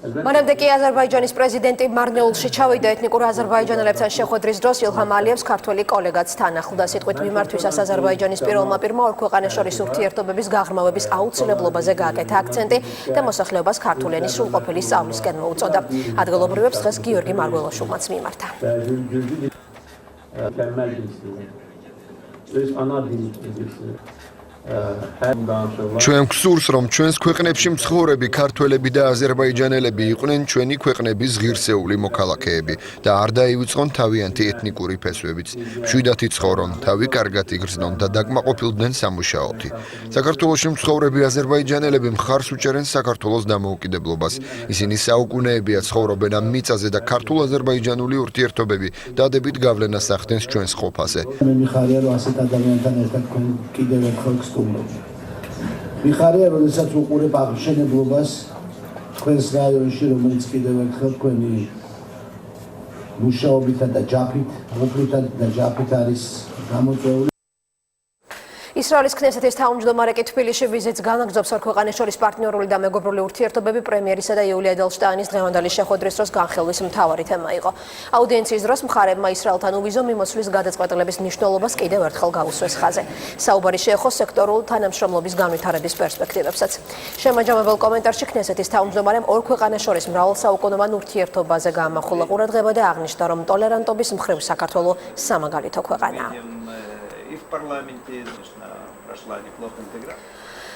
მანამდე კი აზერბაიჯანის პრეზიდენტი მარნეულში ჩავიდა ეთნიკურ აზერბაიჯანელებთან შეხვედრის დროს ილჰამ ალიევს ქართველი კოლეგაც თან ახლდა. სიტყვით მიმართვისას აზერბაიჯანის პირველმა პირმა ორ ქვეყანას შორის ურთიერთობების გაღრმავების აუცილებლობაზე გააკეთა აქცენტი და მოსახლეობას ქართული ენის სრულყოფილი სწავლისკენ მოუწოდა. ადგილობრივებს დღეს გიორგი მარგველაშვილმაც მიმართა. ჩვენ გვსურს, რომ ჩვენს ქვეყნებში მცხოვრები ქართველები და აზერბაიჯანელები იყვნენ ჩვენი ქვეყნების ღირსეული მოქალაქეები და არ დაივიწყონ თავიანთი ეთნიკური ფესვებიც. მშვიდად იცხოვრონ, თავი კარგად იგრძნონ და დაკმაყოფილდნენ სამუშაოთი. საქართველოში მცხოვრები აზერბაიჯანელები მხარს უჭერენ საქართველოს დამოუკიდებლობას. ისინი საუკუნეებია ცხოვრობენ ამ მიწაზე და ქართულ-აზერბაიჯანული ურთიერთობები დადებით გავლენას ახდენს ჩვენს ყოფაზე. მე მიხარია, რომ ასეთ ადამიანთან ერთად კიდევ ერთხელ მიხარია, როდესაც უყურებ აღმშენებლობას თქვენს რაიონში, რომელიც კიდევ ერთხელ თქვენი მუშაობითა და ჯაფით, ყოფლითა და ჯაფით არის გამოწვეული. ისრაელის ქნესეთის თავმჯდომარე კი თბილისში ვიზიტს განაგრძობს ორ ქვეყანას შორის პარტნიორული და მეგობრული ურთიერთობები პრემიერისა და იულია ედელშტაინის დღევანდელი შეხვედრის დროს განხილვის მთავარი თემა იყო. აუდიენციის დროს მხარებმა ისრაელთან უვიზო მიმოსვლის გადაწყვეტილების მნიშვნელობას კიდევ ერთხელ გაუსვეს ხაზზე. საუბარი შეეხო სექტორულ თანამშრომლობის განვითარების პერსპექტივებსაც. შემაჯამებელ კომენტარში ქნესეთის თავმჯდომარემ ორ ქვეყანას შორის მრავალსაუკუნოვან ურთიერთობაზე გაამახვილა ყურადღება და აღნიშნა, რომ ტოლერანტობის მხრივ საქართველო სამაგალითო ქვეყანაა.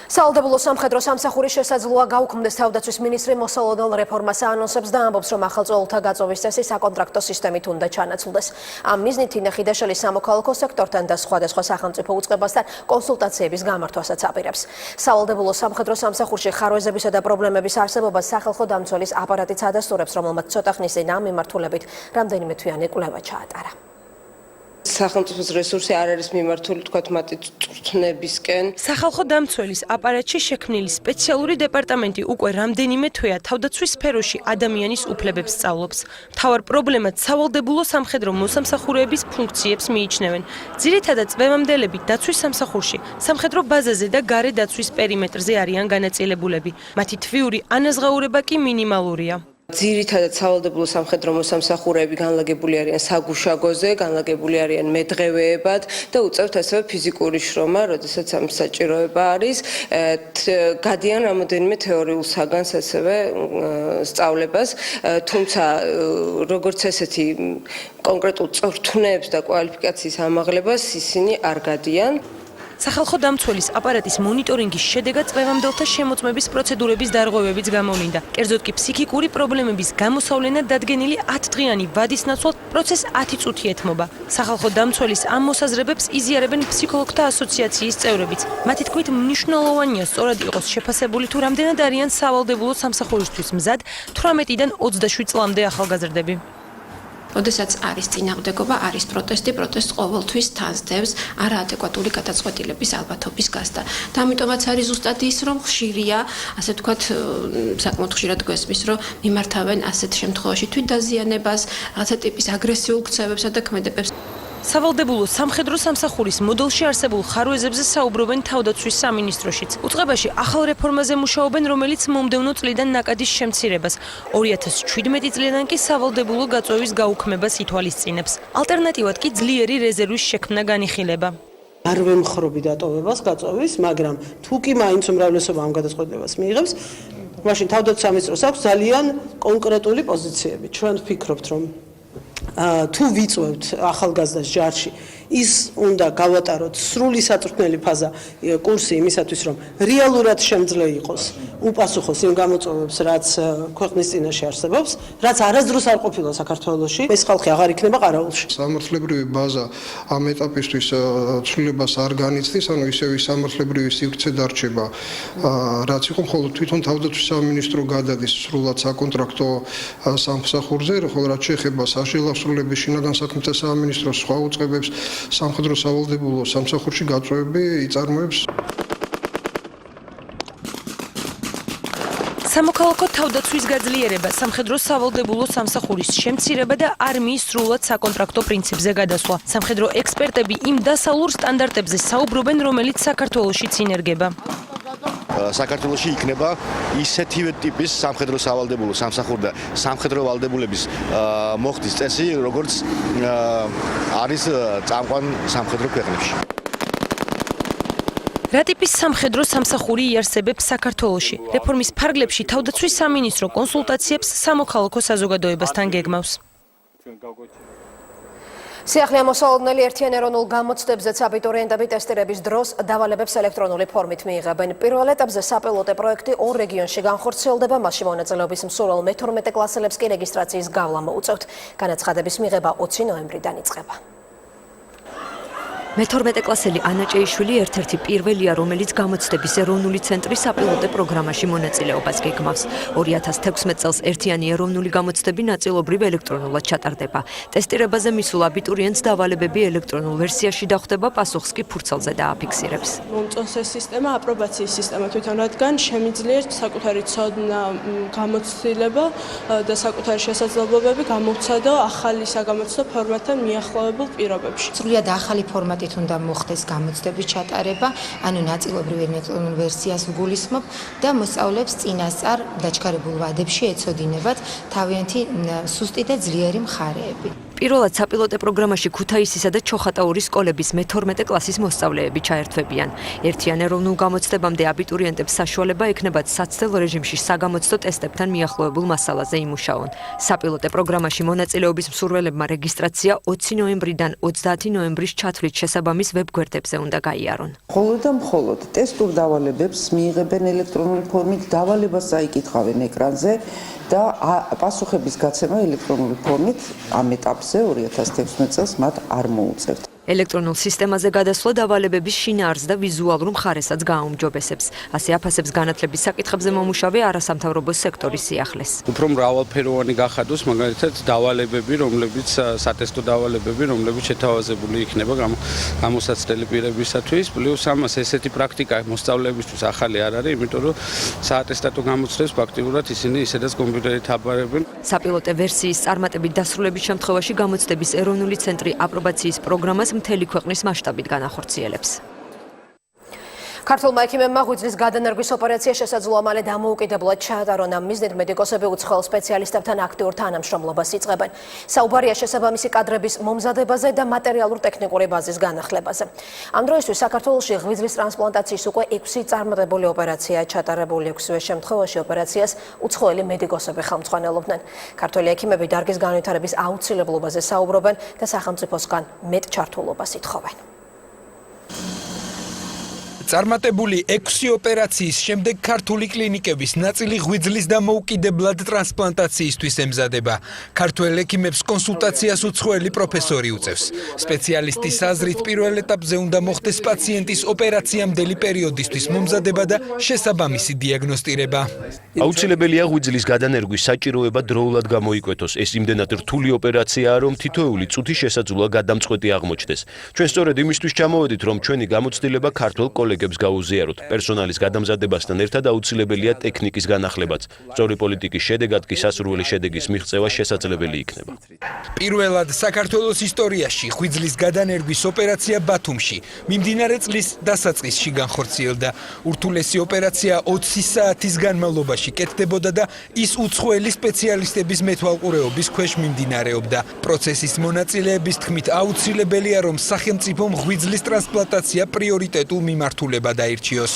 სავალდებულო სამხედრო სამსახურის შესაძლოა გაუქმდეს თავდაცვის მინისტრი მოსალოდნელ რეფორმას აანონსებს და ამბობს, რომ ახალწლოვანთა გაწოვის წესი საკონტრაქტო სისტემით უნდა ჩანაცვლდეს. ამ მიზნით ინახიდაშელი სამოქალაქო სექტორთან და სხვადასხვა სახელმწიფო უწყებასთან კონსულტაციების გამართვასაც აპირებს. სავალდებულო სამხედრო სამსახურში ხარვეზებისა და პრობლემების არსებობას სახალხო დამცველის აპარატიც ადასტურებს, რომელმაც ცოტა ხნის წინ ამ მიმართულებით რამდენიმე თვიანი კვლევა ჩაატარა. სახელმწიფოს რესურსი არ არის მიმართული თქვათ მათი წვრთნებისკენ. სახალხო დამცველის აპარატში შექმნილი სპეციალური დეპარტამენტი უკვე რამდენიმე თვეა თავდაცვის სფეროში ადამიანის უფლებებს სწავლობს. მთავარ პრობლემად სავალდებულო სამხედრო მოსამსახურეების ფუნქციებს მიიჩნევენ. ძირითადად წვევამდელები დაცვის სამსახურში, სამხედრო ბაზაზე და გარე დაცვის პერიმეტრზე არიან განაწილებულები. მათი თვიური ანაზღაურება კი მინიმალურია. ძირითადად სავალდებულო სამხედრო მოსამსახურეები განლაგებული არიან საგუშაგოზე, განლაგებული არიან მედღევეებად და უწევთ ასევე ფიზიკური შრომა, როდესაც ამ საჭიროება არის. გადიან რამოდენიმე თეორიულ საგანს ასევე სწავლებას, თუმცა როგორც ესეთი კონკრეტულ წვრთნებს და კვალიფიკაციის ამაღლებას ისინი არ გადიან. სახალხო დამცველის აპარატის მონიტორინგის შედეგად წვევამდელთა შემოწმების პროცედურების დარღვევებიც გამოვლინდა. კერძოდ კი ფსიქიკური პრობლემების გამოსავლენად დადგენილი 10 დღიანი ვადის ნაცვლად პროცესს 10 წუთი ეთმობა. სახალხო დამცველის ამ მოსაზრებებს იზიარებენ ფსიქოლოგთა ასოციაციის წევრებიც. მათი თქმით, მნიშვნელოვანია სწორად იყოს შეფასებული თუ რამდენად არიან სავალდებულო სამსახურისთვის მზად 18-დან 27 წლამდე ახალგაზრდები. Ოდესაც არის წინააღმდეგობა, არის პროტესტი, პროტესტს ყოველთვის თანსდევს არაადეკვატური გადაწყვეტილების ალბათობის გასდა. და ამიტომაც არის ზუსტად ის, რომ ხშირია, ასე ვთქვათ, საკმაოდ ხშირად გვესმის, რომ მიმართავენ ასეთ შემთხვევაში თვითდაზიანებას, რაღაცა ტიპის აგრესიულ ქცევებსა და ქმედებებს. სავალდებულო სამხედრო სამსახურის მოდელში არსებულ ხარვეზებზე საუბრობენ თავდაცვის სამინისტროშიც. უწყებაში ახალ რეფორმაზე მუშაობენ, რომელიც მომდევნო წლიდან ნაკადის შემცირებას, 2017 წლიდან კი სავალდებულო გაწოვის გაუქმებას ითვალისწინებს. ალტერნატივად კი ძლიერი რეზერვის შექმნა განიხილება. არ ვემხრობი დატოვებას გაწოვის, მაგრამ თუ კი მაინც უმრავლესობა ამ გადაწყვეტილებას მიიღებს, მაშინ თავდაცვის სამინისტროს აქვს ძალიან კონკრეტული პოზიციები. ჩვენ ვფიქრობთ, რომ თუ ვიწვევთ ახალგაზრდას ჯარში ის უნდა გავატაროთ სრული საწვრთნელი ფაზა კურსი იმისათვის, რომ რეალურად შემძლე იყოს, უპასუხოს იმ გამოწვევებს, რაც ქვეყნის წინაშე არსებობს, რაც არასდროს არ ყოფილა საქართველოში, ეს ხალხი აღარ იქნება ყარაულში. სამართლებრივი ბაზა ამ ეტაპისთვის ცვლილებას არ განიცდის, ანუ ისევ სამართლებრივი სივრცე დარჩება, რაც იყო მხოლოდ თვითონ თავდაცვის სამინისტრო გადადის სრულად საკონტრაქტო სამსახურზე, ხოლო რაც შეეხება საშილავსრულების შინაგან საქმეთა სამინისტროს სხვა უწყებებს, სამხედრო სავალდებულო სამსახურში გაწვევები იწარმოებს. სამოქალაქო თავდაცვის გაძლიერება, სამხედრო სავალდებულო სამსახურის შემცირება და არმიის სრულად საკონტრაქტო პრინციპზე გადასვლა. სამხედრო ექსპერტები იმ დასავლურ სტანდარტებზე საუბრობენ, რომელიც საქართველოშიც ინერგება. საქართველოში იქნება ისეთივე ტიპის სამხედრო სავალდებულო სამსახური და სამხედრო ვალდებულების მოხდის წესი, როგორც არის წამყვან სამხედრო ქვეყნებში. რა ტიპის სამხედრო სამსახური იარსებებს საქართველოში? რეფორმის ფარგლებში თავდაცვის სამინისტრო კონსულტაციებს სამოქალაქო საზოგადოებასთან გეგმავს. სიახლე მოსალოდნელი ერთიან ეროვნულ გამოცდებზეც აბიტურიენტები ტესტირების დროს დავალებებს ელექტრონული ფორმით მიიღებენ. პირველ ეტაპზე საპილოტო პროექტი 2 რეგიონში განხორციელდება, მასში მონაწილეობის მსურველ მე-12 კლასელებს კი რეგისტრაციის გავლა მოუწევთ. განაცხადების მიღება 20 ნოემბრიდან იწყება. მე-12 კლასელი ანა ჭეიშვილი ერთ-ერთი პირველია, რომელიც გამოცდების ეროვნული ცენტრის საპილოტო პროგრამაში მონაწილეობას გეგმავს. 2016 წელს ერთიანი ეროვნული გამოცდები ნაწილობრივ ელექტრონულად ჩატარდება. ტესტირებაზე მისულ აბიტურიენტს დავალებები ელექტრონულ ვერსიაში დახვდება, პასუხს კი ფურცელზე დააფიქსირებს. მომწონს ეს სისტემა, აპრობაციის სისტემა თვითონ, რადგან შემიძლია საკუთარი ცოდნა გამოცდილება და საკუთარი შესაძლებლობები გამოვცადო ახალი საგამოცდო ფორმატთან მიახლოებულ პირობებში. სრულიად ახალი ფორმატით უნდა მოხდეს გამოცდების ჩატარება, ანუ ნაწილობრივ ელექტრონულ ვერსიას ვგულისხმობ და მოსწავლეებს წინასწარ დაჩქარებულ ვადებში ეცოდინებათ თავიანთი სუსტი და ძლიერი მხარეები. პირველად საპილოტო პროგრამაში ქუთაისისა და ჩოხატაურის სკოლების მე-12 კლასის მოსწავლეები ჩაერთვებიან. ერთიან ეროვნულ გამოცდებამდე აბიტურიენტებს საშუალება ექნებათ საცდელ რეჟიმში საგამოცდო ტესტებთან მიახლოებულ მასალაზე იმუშაონ. საპილოტო პროგრამაში მონაწილეობის მსურველებმა რეგისტრაცია 20 ნოემბრიდან 30 ნოემბრის ჩათვლით შესაბამის ვებგვერდებზე უნდა გაიარონ. მხოლოდ და მხოლოდ ტესტურ დავალებებს მიიღებენ ელექტრონული ფორმით, დავალებას წაიკითხავენ ეკრანზე და პასუხების გაცემა ელექტრონული ფორმით ამ ეტაპზე 2016 წელს მათ არ მოუწევთ. ელექტრონულ სისტემაზე გადასვლა დავალებების შინაარსს და ვიზუალურ მხარესაც გააუმჯობესებს. ასე აფასებს განათლების საკითხებზე მომუშავე არასამთავრობო სექტორის სიახლეს. უფრო მრავალფეროვანი გახადოს, მაგალითად, დავალებები, რომლებიც სატესტო დავალებები, რომლებიც შეთავაზებული იქნება გამოსაცდელი პირებისათვის, პლუს ამას ესეთი პრაქტიკა მოსწავლეებისთვის ახალი არ არის, იმიტომ რომ საატესტატო გამოცდებს ფაქტიურად ისინი ისედაც კომპიუტერით აბარებენ. საპილოტო ვერსიის წარმატებით დასრულების შემთხვევაში გამოცდების ეროვნული ცენტრი აპრობაციის პროგრამას მთელი ქვეყნის მასშტაბით განახორციელებს. ქართულმა ექიმებმა ღვიძლის გადანერგვის ოპერაცია შესაძლოა მალე დამოუკიდებლად ჩაატარონ. ამ მიზნით მედიკოსები უცხოელ სპეციალისტებთან აქტიურ თანამშრომლობას იწყებენ. საუბარია შესაბამისი კადრების მომზადებაზე და მატერიალურ-ტექნიკური ბაზის განახლებაზე. ამ დროისთვის საქართველოში ღვიძლის ტრანსპლანტაციის უკვე 6 წარმატებული ოპერაციაა ჩატარებული. 6-ვე შემთხვევაში ოპერაციას უცხოელი მედიკოსები ხელმძღვანელობდნენ. ქართველი ექიმები დარგის განვითარების აუცილებლობაზე საუბრობენ და სახელმწიფოსგან მეტ ჩართულობას ითხოვენ. წარმატებული 6 ოპერაციის შემდეგ ქართული კლინიკების ნაწილი ღვიძლის დამოუკიდებლად ტრანსპლანტაციისთვის ემზადება. ქართველ ექიმებს კონსულტაციას უცხოელი პროფესორი უწევს. სპეციალისტის აზრით პირველ ეტაპზე უნდა მოხდეს პაციენტის ოპერაციამდელი პერიოდისთვის მომზადება და შესაბამისი დიაგნოსტირება. აუცილებელია ღვიძლის გადანერგვის საჭიროება დროულად გამოიკვეთოს. ეს იმდენად რთული ოპერაციაა, რომ თითოეული წუთი შესაძლოა გადამწყვეტი აღმოჩნდეს. ჩვენ სწორედ იმისთვის ჩამოვედით, რომ ჩვენი გამოცდილება ქართულ კოლეგებს გაუზიაროთ. პერსონალის გადამზადებასთან ერთად აუცილებელია ტექნიკის განახლებაც. სწორი პოლიტიკის შედეგად კი სასურველი შედეგის მიღწევა შესაძლებელი იქნება. პირველად საქართველოს ისტორიაში ღვიძლის გადანერგვის ოპერაცია ბათუმში მიმდინარე წლის დასაწყისში განხორციელდა. ურთულესი ოპერაცია 20 საათის განმავლობაში კეთდებოდა და ის უცხოელი სპეციალისტების მეთვალყურეობის ქვეშ მიმდინარეობდა. პროცესის მონაწილეების თქმით აუცილებელია, რომ სახელმწიფომ ღვიძლის ტრანსპლანტაცია პრიორიტეტულ მიმართულება დაირჩიოს.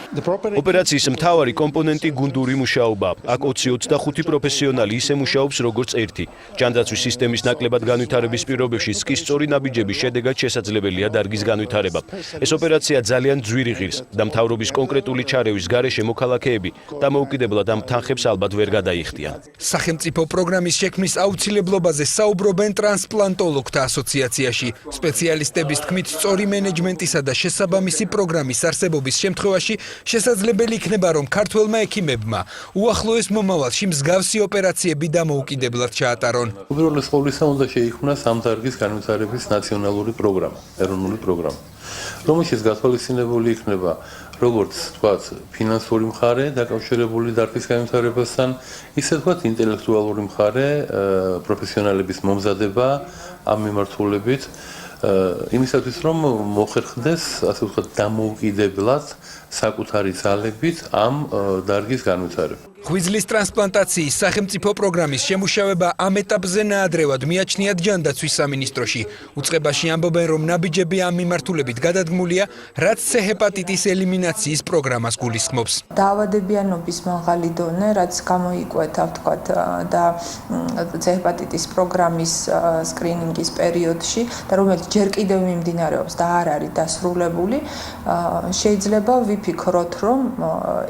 ოპერაციის მთავარი კომპონენტი გუნდური მუშაობა. აქ 20-25 პროფესიონალი ისე მუშაობს როგორც ერთი. ჯანდაცვის სისტემის ნაკლებად განვითარების პირობებში სკის სწორი ნაბიჯების შედეგად შესაძლებელია დარგის განვითარება. ეს ოპერაცია ძალიან ძვირი ღირს და მთავრობის კონკრეტული ჩარევის გარეშე მოქალაქეები დამოუკიდებლად ამ თანხებს ალბათ ვერ გადაიხდიან. სახელმწიფო პროგრამის შექმნის აუცილებლობაზე საუბრობენ ტრანსპლანტოლოგთა ასოციაციაში. სპეციალისტების თქმით, სწორი მენეჯმენტისა და შესაბამისი პროგრამის არსებობის შემთხვევაში შესაძლებელი იქნება, რომ ქართველმა ექიმებმა უახლოეს მომავალში მსგავსი ოპერაციები დამოუკიდებლად ჩაატარონ. უპირველეს ყოვლისა უნდა შეიქმნას ამ დარგის განვითარების ნაციონალური პროგრამა, ეროვნული პროგრამა, რომელშიც გათვალისწინებული იქნება როგორც თქვათ ფინანსური მხარე დაკავშირებული დარგის განვითარებასთან, ისე თქვათ ინტელექტუალური მხარე, პროფესიონალების მომზადება ამ მიმართულებით, იმისათვის რომ მოხერხდეს, ასე ვთქვათ, დამოუკიდებლად საკუთარი ძალებით ამ დარგის განვითარება. ღვიძლის ტრანსპლანტაციის სახელმწიფო პროგრამის შემუშავება ამ ეტაპზე ნაადრევად მიაჩნიათ ჯანდაცვის სამინისტროში. უწყებაში ამბობენ, რომ ნაბიჯები ამ მიმართულებით გადადგმულია, რაც C ჰეპატიტის ელიმინაციის პროგრამას გულისხმობს. დაავადებიანობის მაღალი დონე, რაც გამოიკვეთა, ვთქვათ, და C ჰეპატიტის პროგრამის სკრინინგის პერიოდში და რომელიც ჯერ კიდევ მიმდინარეობს და არ არის დასრულებული, შეიძლება ვიფიქროთ, რომ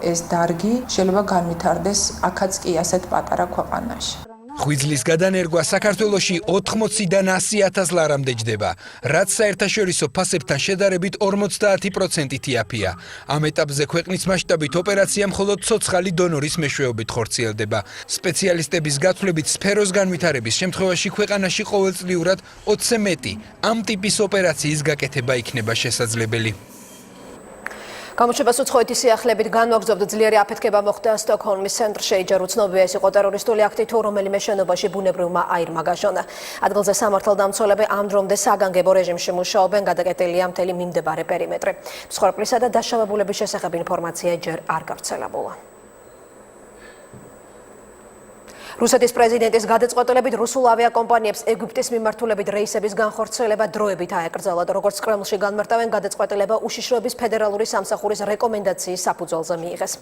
ეს დარგი შეიძლება განვითარდეს აქაც კი ასეთ პატარა ქვეყანაში. ღვიძლის გადანერგვა საქართველოში 80-დან 100,000 ლარამდე ჯდება, რაც საერთაშორისო ფასებთან შედარებით 50%-ით იაფია. ამ ეტაპზე ქვეყნის მასშტაბით ოპერაცია მხოლოდ ცოცხალი დონორის მეშვეობით ხორციელდება. სპეციალისტების გათვლებით სფეროს განვითარების შემთხვევაში ქვეყანაში ყოველწლიურად 20-ზე მეტი ამ ტიპის ოპერაციის გაკეთება იქნება შესაძლებელი. გამოჩებას უცხოეთის სიახლეებით განვაგრძობთ ძლიერი აფეთქება მოხდა სტოკჰოლმის ცენტრში. ჯერ უცნობია ეს იყო ტერორისტული აქტი თუ რომელიმე შენობაში ბუნებრივმა აირმა გაშონა. ადგილზე სამართალდამცველები ამ დრომდე საგანგებო რეჟიმში მუშაობენ, გადაკეტილია მთელი მიმდებარე პერიმეტრი. მსხვერპლისა და დაშავებულების შესახებ ინფორმაცია ჯერ არ გავრცელებულა. რუსეთის პრეზიდენტის გადაწყვეტილებით რუსულ ავიაკომპანიებს ეგვიპტის მიმართულებით რეისების განხორციელება დროებით აეკრძალათ. როგორც კრემლში განმარტავენ, გადაწყვეტილება უშიშროების ფედერალური სამსახურის რეკომენდაციის საფუძველზე მიიღეს.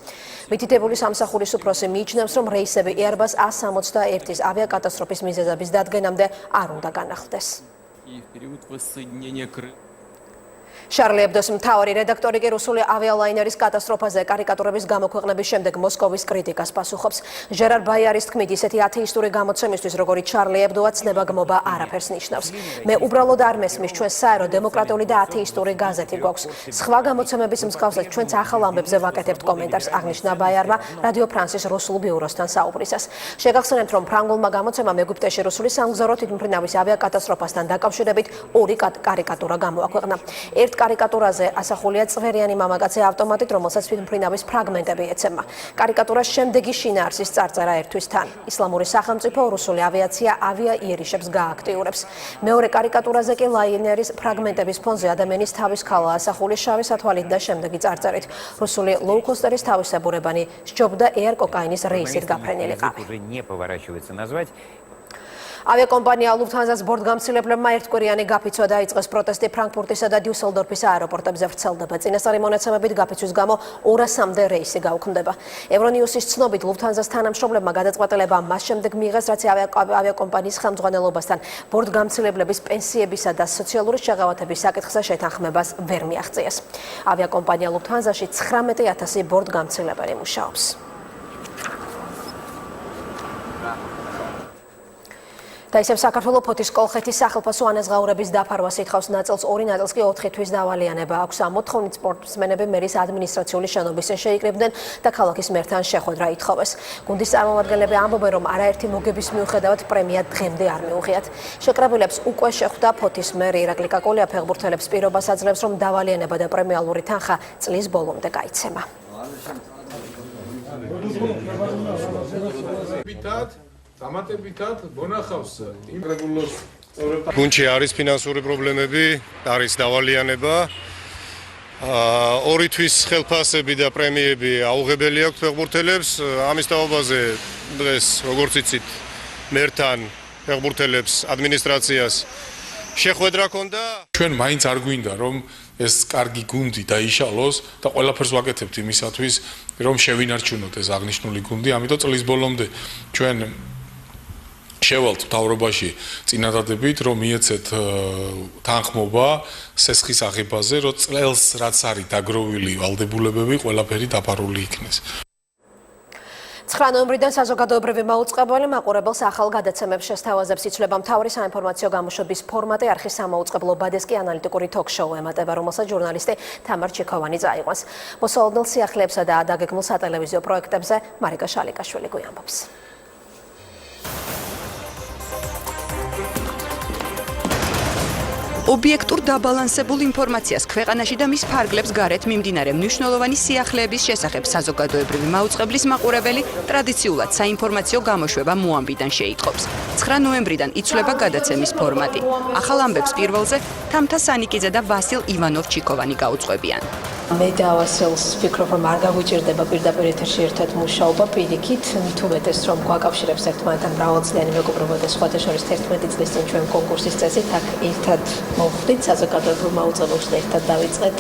მითითებული სამსახურის უფროსი მიიჩნევს, რომ რეისები Airbus A61-ის ავიაკატასტროფის მიზეზების დადგენამდე არ უნდა განახლდეს. შარლი ებდოს მთავარი რედაქტორი კი რუსული ავიალაინერის კატასტროფაზე კარიკატურების გამოქვეყნების შემდეგ მოსკოვის კრიტიკას პასუხობს. ჟერარ ბაიარის თქმით, ისეთი ათეისტური გამოცემისთვის, როგორიც შარლი ებდოა, ცნებაგმობა არაფერს ნიშნავს. მე უბრალოდ არ მესმის, ჩვენ საერო დემოკრატიული და ათეისტური გაზეთი გვაქვს. სხვა გამოცემების მსგავსად ჩვენც ახალ ამბებზე ვაკეთებთ კომენტარს, აღნიშნა ბაიარმა რადიო ფრანსის რუსულ ბიუროსთან საუბრისას. შეგახსენებთ, რომ ფრანგულმა გამოცემამ ეგვიპტეში რუსული სამგზავრო თვითმფრინავის ავიაკატასტროფასთან დაკავშირებით ორი კარიკატურა გამოაქვეყნა. ერთ კარიკატურაზე ასახულია წვერიანი მამაკაცი ავტომატით, რომელსაც თვითმფრინავის ფრაგმენტები ეცემა. კარიკატურას შემდეგი შინაარსის წარწერა ერთვის თან. ისლამური სახელმწიფო რუსული ავიაცია ავიაიერიშებს გააქტიურებს. მეორე კარიკატურაზე კი ლაინერის ფრაგმენტების ფონზე ადამიანის თავის ქალა ასახული შავი სათვალით და შემდეგი წარწერით. რუსული ლოუკოსტერის თავისებურებანი სჯობდა Air კოკაინის რეისით გაფრენილიყავი. ავიაკომპანია Lufthansa-ს ბორტგამცირებლებმა ერთკვირიანი გაფიცვა დაიწყეს. პროტესტი ფრანკფურტისა და დიუსელდორფის აეროპორტებზე ვრცელდება. წინასწარი მონაცემებით გაფიცვის გამო 200-მდე რეისი გაუქმდება. ევრონიუსის ცნობით Lufthansa-ს თანამშრომლებმა გადაწყვეტილება მას შემდეგ მიიღეს, რაც ავიაკომპანიის ხელმძღვანელობასთან ბორტგამცირებლების პენსიებისა და სოციალური შეღავათების საკითხზე შეთანხმებას ვერ მიაღწიეს. ავიაკომპანია Lufthansa-ში 19,000 ბორტგამცირებელი მუშაობს. და ისევ საქართველოს ფოთის კოლხეთის სახელმწიფო ანაზღაურების დაფარვას ითხოვს. ნაწილს 2 ნაწილს კი 4 თვის დავალიანება აქვს. ამ მოთხოვნით სპორტსმენები მერის ადმინისტრაციული შენობის წინ შეიკრიბნენ და ქალაქის მერთან შეხვედრა ითხოვეს. გუნდის წარმომადგენლები ამბობენ, რომ არაერთი მოგების მიუხედავად პრემია დღემდე არ მიუღიათ. შეკრებილებს უკვე შეხვდა ფოთის მერი ირაკლი კაკოლია. ფეხბურთელებს პირობას აძლევს, რომ დავალიანება და პრემიალური თანხა წლის ბოლომდე გაიცემა. დამატებითად მონახავს იმ რეგულოს გუნდში არის ფინანსური პრობლემები, არის დავალიანება. 2 თვის ხელფასები და პრემიები აუღებელი აქვს ფეხბურთელებს. ამის თაობაზე დღეს, როგორც იცით, მერთან ფეხბურთელებს ადმინისტრაციას შეხვედრა ქონდა. ჩვენ მაინც არ გვინდა რომ ეს კარგი გუნდი დაიშალოს და ყველაფერს ვაკეთებთ იმისათვის რომ შევინარჩუნოთ ეს აღნიშნული გუნდი. ამიტომ წლის ბოლომდე ჩვენ შევალთ მთავრობაში წინადადებით რომ მიეცეთ თანხმობა სესხის აღებაზე, რომ წელს რაც არის დაგროვილი ვალდებულებები ყველაფერი დაფარული იქნეს. 9 ნოემბრიდან საზოგადოებრივი მაუწყებელი მაყურებელს ახალ გადაცემებს შესთავაზებს იცვლება მთავარი საინფორმაციო გამოშვების ფორმატი არხის სამაუწყებლო ბადესკი ანალიტიკური თოქ-შოუ ემატება, რომელსაც ჟურნალისტი თამარ ჩიქოვანი წაიყვანს. მოსავალ სიახლეებსა და დაგეგმილ სატელევიზიო პროექტებზე მარიკა შალიკაშვილი გვიამბობს. ობიექტურ დაბალანსებულ ინფორმაციას ქვეყანაში და მის ფარგლებს გარეთ მიმდინარე მნიშვნელოვანი სიახლეების შესახებ საზოგადოებრივი მაუწყებლის მაყურებელი ტრადიციულად საინფორმაციო გამოშვება მოამბიდან შეიტყობს. 9 ნოემბრიდან იცვლება გადაცემის ფორმატი. ახალ ამბებს პირველზე თამთა სანიკიძე და ვასილ ივანოვ-ჩიქოვანი გაუძღვებიან. მე და ვასილს ვფიქრობ, რომ არ გაგვიჭირდება პირდაპირ ეთერში ერთად მუშაობა, პირიქით, მით უმეტეს რომ გვაკავშირებს ერთმანეთთან მრავალწლიანი მეგობრობა და სხვათა შორის 11 წლის წინ ჩვენ კონკურსის წესით აქ ერთად მოვხდით საზოგადოებრივ მაუწყებელს და ერთად დავიწყეთ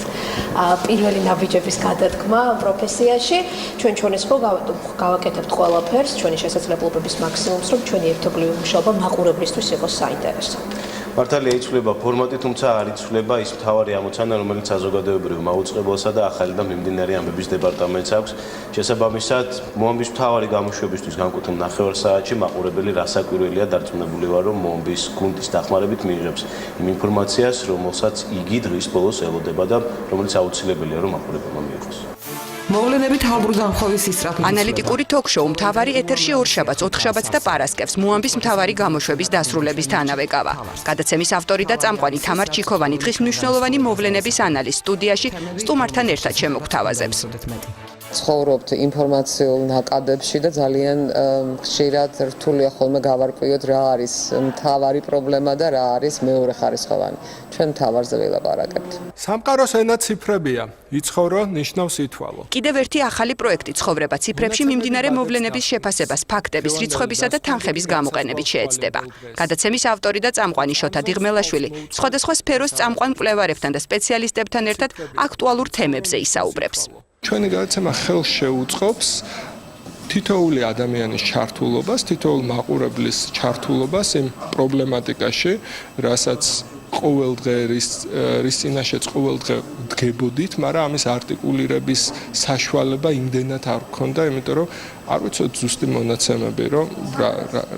პირველი ნაბიჯების გადადგმა პროფესიაში. ჩვენ ჩვენესხო გავაკეთებთ ყველაფერს, ჩვენი შესაძლებლობების მაქსიმუმს, რომ ჩვენი ერთობლივი მუშაობა მაყურებლისთვის იყოს საინტერესო. მართალია იცვლება ფორმატი, თუმცა არ იცვლება ის მთავარი ამოცანა, რომელიც საზოგადოებრივ მაუწყებელსა და ახალი და მიმდინარე ამბების დეპარტამენტს აქვს. შესაბამისად, მოამბის მთავარი გამოშვებისთვის განკუთვნილ 9 საათში მაყურებელი რასაკვირველია დარწმუნებული ვარ, რომ მოამბის გუნდის დახმარებით მიიღებს იმ ინფორმაციას, რომელსაც იგი დღის ბოლოს ელოდება და რომელიც აუცილებელია, რომ მაყურებელმა მიიღოს. მოვლენები თავბრუზანხოვის ისრაფით. ანალიტიკური თოქ-შოუ მთავარი ეთერში ორშაბათს, ოთხშაბათს და პარასკევს მოამბის მთავარი გამოშვების დასრულებისთანავე გავა. გადაცემის ავტორი და წამყვანი თამარ ჩიქოვანი დღის მნიშვნელოვანი მოვლენების ანალიზს სტუდიაში სტუმართან ერთად შემოგთავაზებს. ცხოვრობთ ინფორმაციულ ნაკადებში და ძალიან ხშირად რთულია ხოლმე გავარკვიოთ რა არის მთავარი პრობლემა და რა არის მეორეხარისხოვანი. ჩვენ მთავარზე ვილაპარაკებთ. სამყაროს ენა ციფრებია. იცხოვრო ნიშნავს ითვალო. კიდევ ერთი ახალი პროექტი ცხოვრება ციფრებში მიმდინარე მოვლენების შეფასებას, ფაქტების, რიცხვებისა და თანხების გამოყენებით შეეცდება. გადაცემის ავტორი და წამყვანი შოთა დიღმელაშვილი სხვადასხვა სფეროს წამყვან მკვლევარებთან და სპეციალისტებთან ერთად აქტუალურ თემებზე ისაუბრებს. ჩვენი გადაცემა ხელს შეუწყობს თითოეული ადამიანის ჩართულობას, თითოეულ მაყურებლის ჩართულობას იმ პრობლემატიკაში, რასაც ყოველდღე რის წინაშეც ყოველდღე დგებოდით, მაგრამ ამის არტიკულირების საშუალება იმდენად არ გქონდა, იმიტომ რომ არ ვიცით ზუსტი მონაცემები, რომ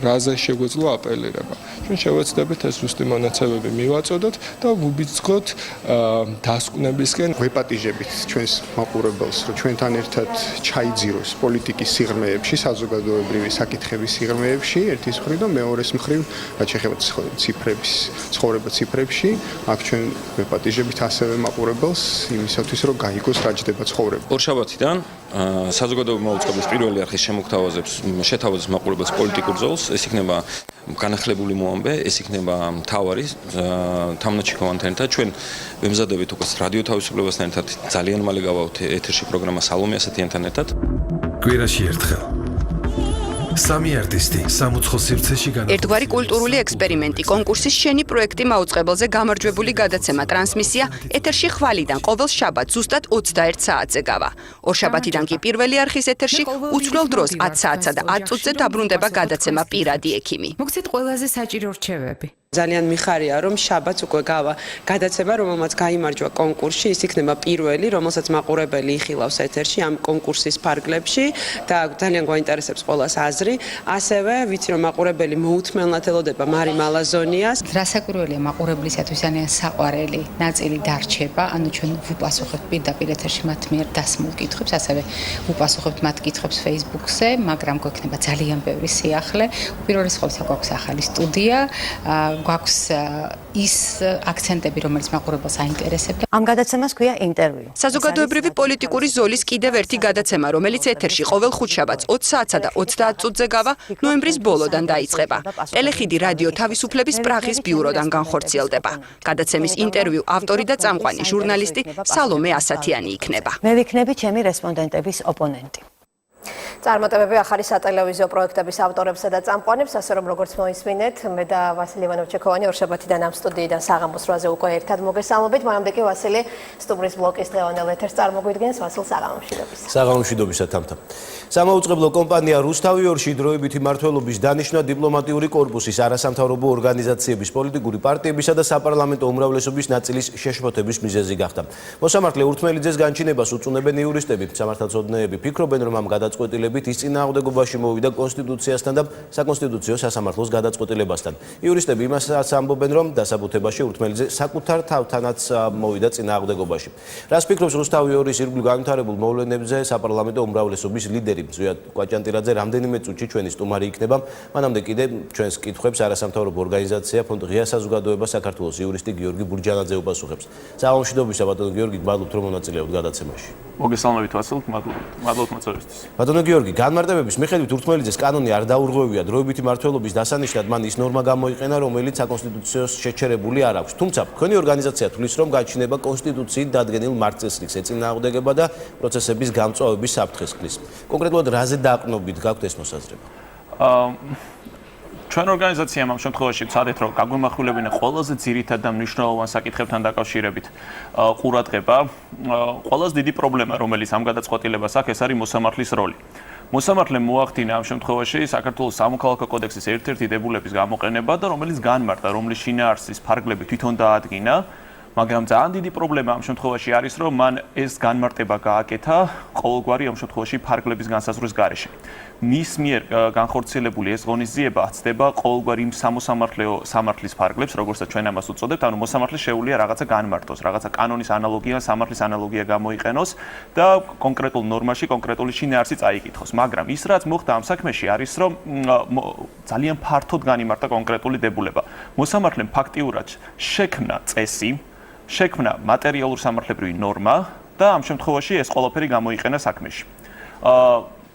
რაზე შეგვეძლო აპელირება. ჩვენ შევეცდებით ეს ზუსტი მონაცემები მივაწოდოთ და ვუბიძგოთ დასკვნებისკენ, ვეპატიჟებით ჩვენს მაყურებელს, რომ ჩვენთან ერთად ჩაიძიროს პოლიტიკის სიღრმეებში, საზოგადოებრივი საკითხების სიღრმეებში, ერთის მხრივ და მეორეს მხრივ, რაც შეეხება ციფრების, ცხოვრება ციფრებში, აქ ჩვენ ვეპატიჟებით ასევე მაყურებელს იმისათვის, რომ გაიგოს რა ჯდება ცხოვრება. ორშაბათიდან საზოგადოებრივი მაუწყებლის პირველი არხის შეთავაზებს მაყურებელს პოლიტიკურ ზოლს, ეს იქნება განახლებული მოამბე, ეს იქნება მთავარი თამნა ჩიქოვანთან ერთად. ჩვენ ვემზადებით უკვე რადიო თავისუფლებასთან ერთად ძალიან მალე გავავთ ეთერში პროგრამა სალომე ასათიანთან ერთად. კვირაში ერთხელ სამი არტისტი სამუცხო სივრცეში განაცხადა. ერთგვარი კულტურული ექსპერიმენტი, კონკურსის შენი პროექტი მაუწყებელზე გამარჯვებული გადაცემა ტრანსმისია ეთერში ხვალიდან ყოველ შაბათს ზუსტად 21 საათზე გავა. ორშაბათიდან კი პირველი არხის ეთერში უცვლელ დროს 10 საათსა და 10 წუთზე დაბრუნდება გადაცემა პირადი ექიმი. მოგცეთ ყველაზე საჭირო რჩევები. ძალიან მიხარია, რომ შაბათს უკვე გავა გადაცემა, რომელმაც გაიმარჯვა კონკურსში, ის იქნება პირველი, რომელსაც მაყურებელი იხილავს ეთერში ამ კონკურსის ფარგლებში და ძალიან გვაინტერესებს ყველას აზრი. ასევე ვიცი, რომ მაყურებელი მოუთმელნად ელოდება მარი მალაზონიას. რასაკვირველია მაყურებლისათვის ძალიან საყვარელი ნაწილი დარჩება, ანუ ჩვენ ვუპასუხებთ პირდაპირ ეთერში მათ მიერ დასმულ კითხვებს, ასევე ვუპასუხებთ მათ კითხვებს Facebook-ზე, მაგრამ გვექნება ძალიან ბევრი სიახლე. უპირველეს ყოვლისა გვაქვს ახალი სტუდია, გვაქვს ის აქცენტები, რომელიც მაყურებელს აინტერესებდა. ამ გადაცემას ქვია ინტერვიუ. საზოგადოებრივი პოლიტიკური ზოლის კიდევ ერთი გადაცემა, რომელიც ეთერში ყოველ ხუთშაბათს 20 საათსა და 30 წუთზე გავა, ნოემბრის ბოლოდან დაიწყება. ტელეხიდი რადიო თავისუფლების პრაღის ბიუროდან განხორციელდება. გადაცემის ინტერვიუ ავტორი და წამყვანი ჟურნალისტი სალომე ასათიანი იქნება. მე ვიქნები ჩემი რესპონდენტების ოპონენტი. წარმატებები ახალი სატელევიზიო პროექტების ავტორებსა და წამყვანებს, ასე რომ როგორც მოისმინეთ, მე და ვასილი ივანოვ-ჩექოვანი ორშაბათიდან ამ სტუდიიდან საღამოს 8-ზე უკვე ერთად მოგესალმებით. მანამდე კი ვასილი სტუმრის ბლოკის დღევანდელ ეთერს წარმოგვიდგენს. ვასილ, საღამომშვიდობისა. საღამომშვიდობისა თამთა. სამაუწყებლო კომპანია რუსთავი-2-ში დროებითი მმართველობის დანიშვნა დიპლომატიური კორპუსის, არასამთავრობო ორგანიზაციების, პოლიტიკური პარტიებისა და საპარლამენტო უმრავლესობის ნაწილის შეშფოთების მიზეზი გახდა. მოსამართლე ურთმელიძეს განჩინებას უწუნებენ იურისტები. სამართალწოდნეები ფიქრობენ, რომ ამ გადაწყვეტილებით ის წინააღმდეგობაში მოვიდა კონსტიტუციასთან და საკონსტიტუციო სასამართლოს გადაწყვეტილებასთან. იურისტები იმასაც ამბობენ, რომ დასაბუთებაში ურთმელიძე საკუთარ თავთანაც მოვიდა წინააღმდეგობაში. რას ფიქრობს რუსთავი-2-ის ირგვლივ განვითარებულ მოვლენებზე საპარლამენტო უმრავლესობის ლიდერი ზვიად კვაჭანტირაძე? რამდენიმე წუთში ჩვენი სტუმარი იქნება. მანამდე კიდე ჩვენს კითხვებს არასამთავრობო ორგანიზაცია ფონდ ღია საზოგადოება საქართველოს იურისტი გიორგი ბურჯანაძე უპასუხებს. საღამომშვიდობისა ბატონო გიორგი, მადლობთ რომ მონაწილეობთ გადაცემაში. მოგესალმებით ვასილ, მადლობთ მოწვევისთვის. ბატონო გიორგი, განმარტებების მიხედვით ურთმელიძეს კანონი არ დაურღვევია დროებითი მმართველობის დასანიშნად, მან ის ნორმა გამოიყენა, რომელიც საკონსტიტუციო შეჩერებული არ აქვს. თუმცა, თქვენი ორგანიზაცია თვლის, რომ გაჩნდება კონსტიტუციით დადგენილ მარცხესრიგს ეწინააღმდეგება და პროცესების გამწვავების საფრთხეს ქმნის. კონკრეტულად რაზე დაყრდნობით გაქვთ ეს მოსაზრება? ჩვენ ორგანიზაციამ ამ შემთხვევაში ვცადეთ, რომ გაგვიმახვილებინა ყველაზე ძირითად და მნიშვნელოვან საკითხებთან დაკავშირებით ყურადღება. ყველაზე დიდი პრობლემა, რომელიც ამ გადაწყვეტილებას აქვს, ეს არის მოსამართლის როლი. მოსამართლემ მოახდინა ამ შემთხვევაში საქართველოს სამოქალაქო კოდექსის ერთ-ერთი დებულების გამოყენება და რომელიც განმარტა, რომლის შინაარსის ფარგლები თვითონ დაადგინა. მაგრამ ძალიან დიდი პრობლემა ამ შემთხვევაში არის, რომ მან ეს განმარტება გააკეთა ყოველგვარი ამ შემთხვევაში ფარგლების განსაზღვრის გარეშე. მის მიერ განხორციელებული ეს ღონისძიება აცდება ყოველგვარი იმ სამართლის ფარგლებს, როგორცაც ჩვენ ამას უწოდებთ, ანუ მოსამართლე შეუძლია რაღაცა განმარტოს, რაღაცა კანონის ანალოგია, სამართლის ანალოგია გამოიყენოს და კონკრეტულ ნორმაში კონკრეტული შინაარსი წაიკითხოს. მაგრამ ის რაც მოხდა ამ საქმეში არის, რომ ძალიან ფართოდ განიმარტა კონკრეტული დებულება. მოსამართლემ ფაქტიურად შექმნა წესი, შექმნა მატერიალურ სამართლებრივი ნორმა და ამ შემთხვევაში ეს ყველაფერი გამოიყენა საქმეში.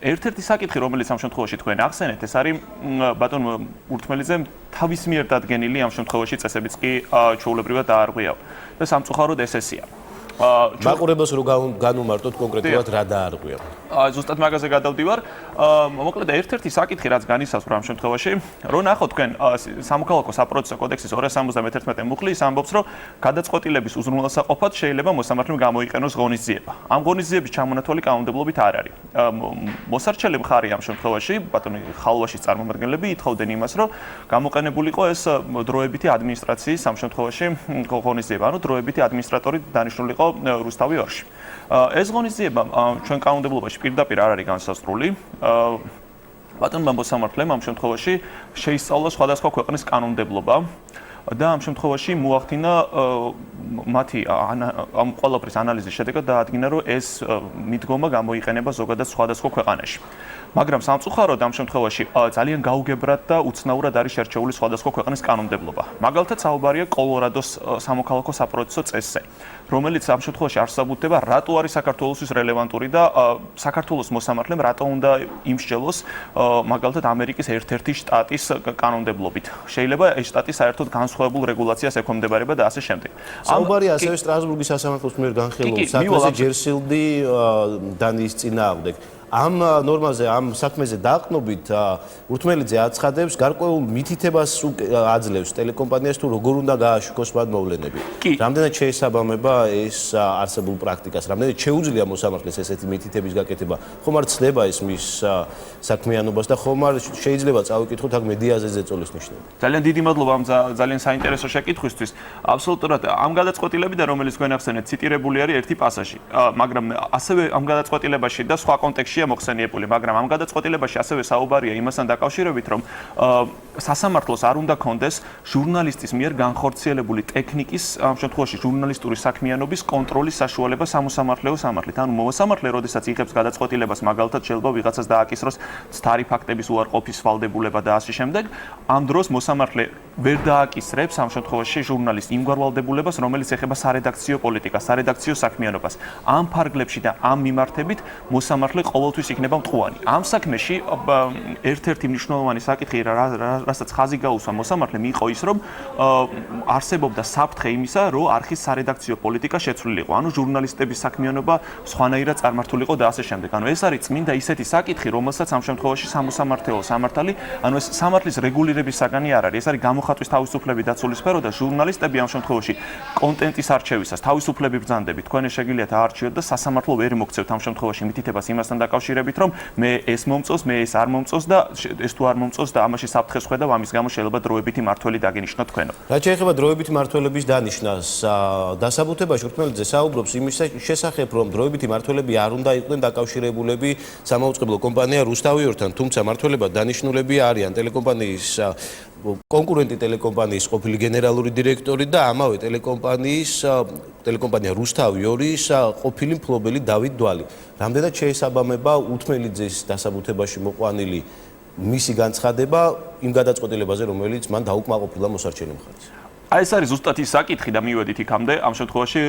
ერთ-ერთი საკითხი, რომელიც ამ შემთხვევაში თქვენ ახსენეთ, ეს არის ბატონ ურთმელიძემ თავის მიერ დადგენილი ამ შემთხვევაში წესებიც კი ჩვეულებრივად დაარღვია და სამწუხაროდ ესეა. მაყურებელს რო განუმარტოთ კონკრეტულად რა დაარღვია. ზუსტად მაგაზე გადავდივარ. მოკლედ ერთ-ერთი საკითხი, რაც განისაზღვრა ამ შემთხვევაში, რომ ნახოთ თქვენ სამოქალაქო საპროცესო კოდექსის 271 მუხლი ის ამბობს, რომ გადაწყვეტილების უზრუნველსაყოფად შეიძლება მოსამართლემ გამოიყენოს ღონისძიება. ამ ღონისძიების ჩამონათვალი კანონმდებლობით არ არის. მოსარჩელი მხარე ამ შემთხვევაში, ბატონი ხალვაშის წარმომადგენლები ითხოვდნენ იმას, რომ გამოყენებულიყო ეს დროებითი ადმინისტრაციის ამ შემთხვევაში ღონისძიება, ანუ დროებითი ადმინისტრატორი დანიშნულიყო რუსთავი-2-ში. ეს ღონისძიება ჩვენ კანონმდებლობაში პირდაპირ არ არის განსაზღვრული. ბატონმა მოსამართლემ ამ შემთხვევაში შეისწავლა სხვადასხვა ქვეყნის კანონმდებლობა და ამ შემთხვევაში მოახდინა მათი ამ ყველაფრის ანალიზის შედეგად დაადგინა, რომ ეს მიდგომა გამოიყენება ზოგადად სხვადასხვა ქვეყანაში. მაგრამ სამწუხაროდ ამ შემთხვევაში ძალიან გაუგებრად და უცნაურად არის შერჩეული სხვადასხვა ქვეყნის კანონმდებლობა. მაგალითად, საუბარია კოლორადოს სამოქალაქო საპროცესო წესზე, რომელიც ამ შემთხვევაში არ საბუთდება, რატო არის საქართველოსთვის რელევანტური და საქართველოს მოსამართლემ რატო უნდა იმსჯელოს მაგალითად ამერიკის ერთ-ერთი შტატის კანონმდებლობით. შეიძლება ეს შტატი საერთოდ განსხვავებულ რეგულაციას ექვემდებარება და ასე შემდეგ. საუბარია ასევე სტრასბურგის სასამართლოს მიერ განხილულ საქმეზე ჯერსილდი დანის წინააღმდეგ. ამ ნორმაზე, ამ საქმეზე დაყრდნობით ურთმელიძე აცხადებს, გარკვეულ მითითებას აძლევს ტელეკომპანიას თუ როგორ უნდა გააშუქოს მათ მოვლენები. რამდენად შეესაბამება ეს არსებულ პრაქტიკას, რამდენად შეუძლია მოსამართლეს ესეთი მითითების გაკეთება, ხომ არ ცდება ეს მის საქმიანობას და ხომ არ შეიძლება წავიკითხოთ აქ მედიაზე ზეწოლის ნიშნები. ძალიან დიდი მადლობა ამ ძალიან საინტერესო შეკითხვისთვის. აბსოლუტურად ამ გადაწყვეტილებიდან, რომელიც თქვენ ახსენეთ, ციტირებული არის ერთი პასაჟი, მაგრამ ასევე ამ გადაწყვეტილებაში და სხვა კონტექსტში მოხსენიებული, მაგრამ ამ გადაწყვეტილებაში ასევე საუბარია იმასთან დაკავშირებით, რომ სასამართლოს არ უნდა კონდეს ჟურნალისტის მიერ განხორციელებული ტექნიკის, ამ შემთხვევაში ჟურნალისტური საქმიანობის კონტროლის საშუალება სამოსამართლეო სამართლით. ანუ მოსამართლე, როდესაც იღებს გადაწყვეტილებას, მაგალითად შეიძლება ვიღაცას დააკისროს ცდარი ფაქტების უარყოფის ვალდებულება და ასე შემდეგ, ამ დროს მოსამართლე ვერ დააკისრებს ამ შემთხვევაში ჟურნალისტ იმგვარ ვალდებულებას, რომელიც ეხება სარედაქციო პოლიტიკას, სარედაქციო საქმიანობას. ამ ფარგლებში და ამ მიმართებით მოსამართლე ყოველ ყოველთვის იქნება მტყუარი. ამ საქმეში ერთ-ერთი მნიშვნელოვანი საკითხი, რასაც ხაზი გაუსვა მოსამართლემ, იყო ის, რომ არსებობდა საფრთხე იმისა, რომ არხის სარედაქციო პოლიტიკა შეცვლილიყო, ანუ ჟურნალისტების საქმიანობა სხვანაირად წარმართულიყო და ასე შემდეგ. ანუ ეს არის წმინდა ისეთი საკითხი, რომელსაც ამ შემთხვევაში სამოსამართლეო სამართალი, ანუ ეს სამართლის რეგულირების საგანი არ არის. ეს არის გამოხატვის თავისუფლების დაცული სფერო და ჟურნალისტები ამ შემთხვევაში კონტენტის არჩევისას თავისუფლები ბრძანდებით. თქვენ შეგიძლიათ აარჩიოთ და სასამართლო ვერ მოგცევთ ამ შემთხვევაში მითითებას იმასთან დაკავშირებით, რომ მე ეს მომწონს, მე ეს არ მომწონს და ეს თუ არ მომწონს და ამაში საფრთხეს ხედავ, ამის გამო შეიძლება დროებითი მართველი დაგენიშნოთ თქვენო. რაც შეეხება დროებითი მართველების დანიშნას, დასაბუთებაში ურთმელიძე საუბრობს იმის შესახებ, რომ დროებითი მართველები არ უნდა იყვნენ დაკავშირებულები სამაუწყებლო კომპანია რუსთავიორთან, თუმცა მართველებად დანიშნულები არიან ტელეკომპანიის კონკურენტი ტელეკომპანიის ყოფილი გენერალური დირექტორი და ამავე ტელეკომპანია რუსთავიორის ყოფილი მფლობელი დავით დვალი. რამდენად შეესაბამება ურთმელიძის დასაბუთებაში მოყვანილი მისი განცხადება იმ გადაწყვეტილებაზე, რომელიც მან დაუკმაყოფილა მოსარჩენი მხარეს? აი ეს არის ზუსტად ის საკითხი და მივედით იქამდე. ამ შემთხვევაში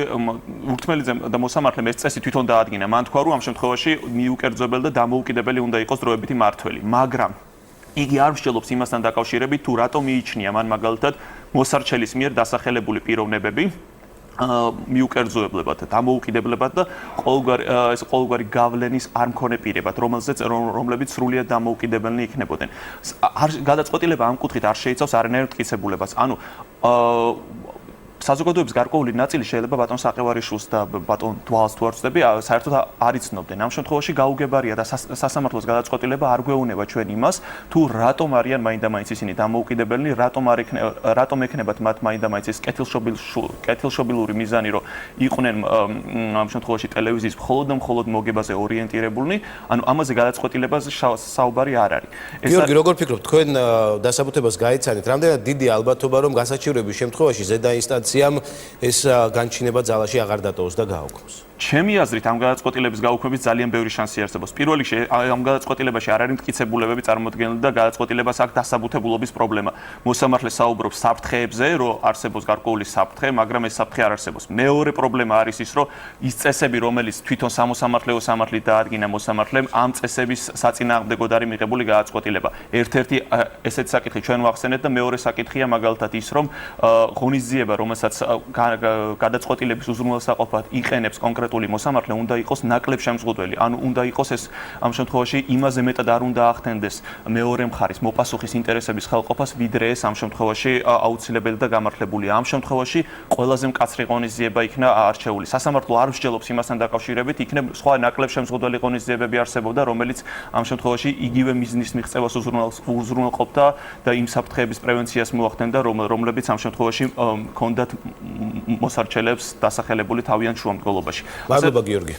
ურთმელიძემ და მოსამართლემ ეს წესი თვითონ დაადგინა. მან თქვა, რომ ამ შემთხვევაში მიუკერძობელი და დამოუკიდებელი უნდა იყოს დროებითი მართველი, მაგრამ იგი არ მსჯელობს იმასთან დაკავშირებით, თუ რატომ მიიჩნია მან მაგალითად მოსარჩელის მიერ დასახელებული პიროვნებები მიუკერძოებლებად, დამოუკიდებლებად და ყოველგვარი გავლენის არ მქონე პირებად, რომლებიც სრულიად დამოუკიდებელნი იქნებოდნენ. გადაწყვეტილება ამ კუთხით არ შეიცავს არანაირ მტკიცებულებას. ანუ საზოგადოების გარკვეული ნაწილი შეიძლება ბატონ საყევარიშვილს და ბატონ დვალს თუ არ ვწდები, საერთოდ არ იცნობდნენ. ამ შემთხვევაში გაუგებარია და სასამართლოს გადაწყვეტილება არ გვეუბნება ჩვენ იმას, თუ რატომ არიან მაინდა-მაინც ისინი დამოუკიდებელნი, რატომ ექნებათ მათ მაინდა-მაინც ეს კეთილშობილური მიზანი, რომ იყვნენ ამ შემთხვევაში ტელევიზიის მხოლოდ მოგებაზე ორიენტირებულნი, ანუ ამაზე გადაწყვეტილებაზე საუბარი არ არის. გიორგი, როგორ ფიქრობთ, თქვენ დასაბუთებას გაიცანით, რამდენად დიდი ალბათობა, რომ გასაჩივრების შემთხვევაში ზედა ინსტანცია ეს განჩინება ძალაში აღარ დატოვოს და გააუქმოს? ჩემი აზრით ამ გადაწყვეტილების გაუქმების ძალიან ბევრი შანსი არსებობს. პირველ რიგში ამ გადაწყვეტილებაში არ არის მტკიცებულებები წარმოდგენილი და გადაწყვეტილებას აქვს დასაბუთებულობის პრობლემა. მოსამართლე საუბრობს საფრთხეებზე, რომ არსებობს გარკვეული საფრთხე, მაგრამ ეს საფრთხე არ არსებობს. მეორე პრობლემა არის ის, რომ ის წესები, რომელიც თვითონ სამოსამართლეო სამართლით დაადგინა მოსამართლემ, ამ წესების საწინააღმდეგოდ არის მიღებული გადაწყვეტილება. ერთ-ერთი ესეთი საკითხი ჩვენ ვახსენეთ და მეორე საკითხია მაგალითად ის, რომ ღონისძიება, რომელსაც გადაწყვეტილების უზრუნველსაყოფად იყენებს კონკრეტული მოსამართლე, უნდა იყოს ნაკლებ შემზღუდველი. ანუ უნდა იყოს ეს ამ შემთხვევაში იმაზე მეტად არ უნდა ახდენდეს მეორე მხარის მოპასუხის ინტერესების ხელყოფას, ვიდრე ეს ამ შემთხვევაში აუცილებელი და გამართლებულია. ამ შემთხვევაში ყველაზე მკაცრი ღონისძიება იქნა არჩეული. სასამართლო არ მსჯელობს იმასთან დაკავშირებით, იქნებ სხვა ნაკლებ შემზღუდველი ღონისძიებები არსებობდა, რომელიც ამ შემთხვევაში იგივე მიზნის მიღწევას უზრუნველყოფდა და იმ საფრთხეების პრევენციას მოახდენდა, რომლებიც ამ შემთხვევაში ჰქონდათ მოსარჩელებს დასახელებული თავიანთ შუამდგომობაში. მადლობა გიორგი.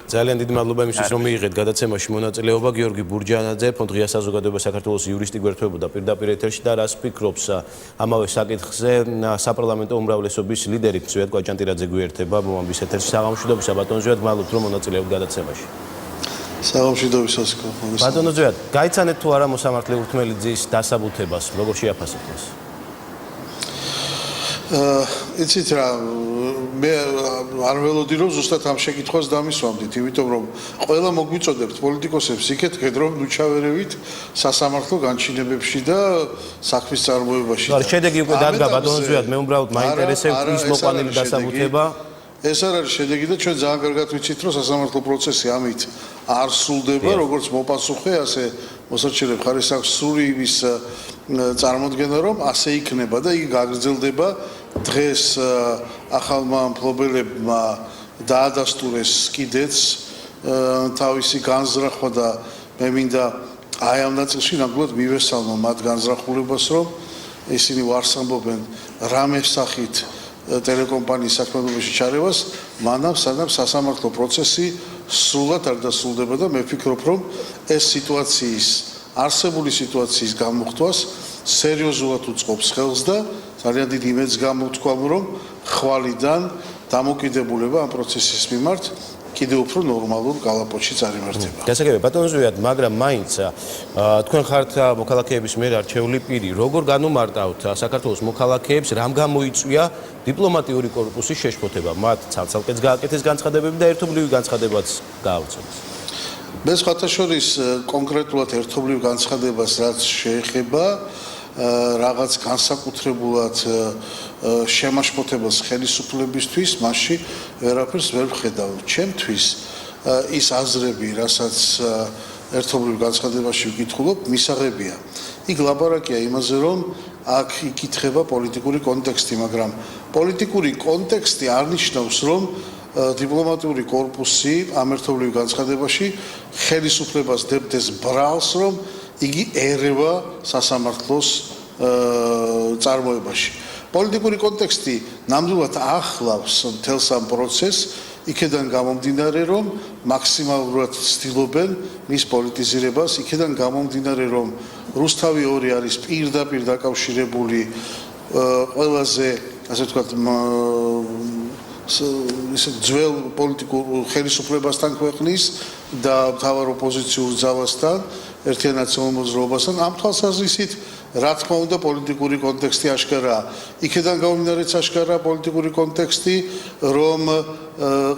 ძალიან დიდი მადლობა იმისთვის, რომ მიიღეთ გადაცემაში მონაწილეობა. გიორგი ბურჯანაძე, ფონდ ღია საზოგადოება საქართველოს იურისტი გვერდთვებოდა პირდაპირ ეთერში და რას ფიქრობს ამავე საკითხზე საპარლამენტო უმრავლესობის ლიდერი ზვიად კვაჭანტირაძე გვერდება მომამბის ეთერში. საღამოშვიდობისა ბატონ ზვიად, მადლობთ რომ მონაწილეობთ გადაცემაში. საღამოშვიდობისას გქონდეს. ბატონო ზვიად, გაიცანეთ თუ არა მოსამართლე ურთმელიძის დასაბუთებას, როგორ შეაფასებთ მას? იცით რა, მე არ ველოდი რომ ზუსტად ამ შეკითხვას დამისვამდით, იმიტომ რომ ყველა მოგვიწოდებთ პოლიტიკოსებს იქეთ, რომ ნუჩავერევით სასამართლო განჩინებებში და საქმის წარმოებაში. შედეგი უკვე დადგა ბატონო ზვიად, მე უბრალოდ მაინტერესებს ის მოყვანილი დასაბუთება. ეს არ არის შედეგი და ჩვენ ძალიან კარგად ვიცით, რომ სასამართლო პროცესი ამით არ სრულდება, როგორც მოპასუხე, ასე მოსარჩელე მხარეს აქვს სრული იმის წარმოდგენა, რომ ასე იქნება და იგი გაგრძელდება. დღეს ახალმა მფლობელებმა დაადასტურეს კიდეც თავისი განზრახვა და მე მინდა აი ამ ნაწილში ნამდვილად მივესალმო მათ განზრახულებას, რომ ისინი ვარს ამბობენ რამე სახით ტელეკომპანიის საქმიანობაში ჩარევას, მანამ სანამ სასამართლო პროცესი სრულად არ დასრულდება და მე ვფიქრობ, რომ ეს არსებული სიტუაციის გამოხდვას სერიოზულად უწყობს ხელს და ძალიან დიდ იმედს გამოთქვამ, რომ ხვალიდან დამოკიდებულება ამ პროცესის მიმართ კიდევ უფრო ნორმალურ გალაპოჩში წარიმართება. გასაგებია ბატონო ზვიად, მაგრამ მაინც თქვენ ხართ მოქალაქეების მიერ არჩეული პირი. როგორ განუმარტავთ საქართველოს მოქალაქეებს, რამ გამოიწვია დიპლომატიური კორპუსის შეშფოთება? მათ ცალ-ცალკეც გააკეთეს განცხადებები და ერთობლივი განცხადებაც გააუწევეს. მე სხვათაშორის კონკრეტულად ერთობლივ განცხადებას რაც შეეხება რაღაც განსაკუთრებულად შემაშფოთებელს ხელისუფლებისთვის, მასში ვერაფერს ვერ ვხედავ. ჩემთვის ის აზრები, რასაც ერთობლივ განცხადებაში ვკითხულობ, მისაღებია. იქ ლაპარაკია იმაზე, რომ აქ იკითხება პოლიტიკური კონტექსტი, მაგრამ პოლიტიკური კონტექსტი არ ნიშნავს, რომ დიპლომატიური კორპუსი ამ ერთობლივ განცხადებაში ხელისუფლებას დებდეს ბრალს, რომ იგი ერევა სასამართლოს წარმოებაში. პოლიტიკური კონტექსტი ნამდვილად ახლავს მთელს ამ პროცესს, იქედან გამომდინარე, რომ მაქსიმალურად ცდილობენ მის პოლიტიზირებას, იქედან გამომდინარე, რომ რუსთავი 2 არის პირდაპირ დაკავშირებული ყველაზე, ასე ვთქვათ, ისე ძველ პოლიტიკურ ხელისუფლებასთან ქვეყნის და მთავარ ოპოზიციურ ძალასთან, ერთიან ნაციონალურ მოძრაობასთან, ამ თვალსაზრისით რა თქმა უნდა პოლიტიკური კონტექსტი აშკარაა. იქედან გამომდინარეც აშკარაა პოლიტიკური კონტექსტი, რომ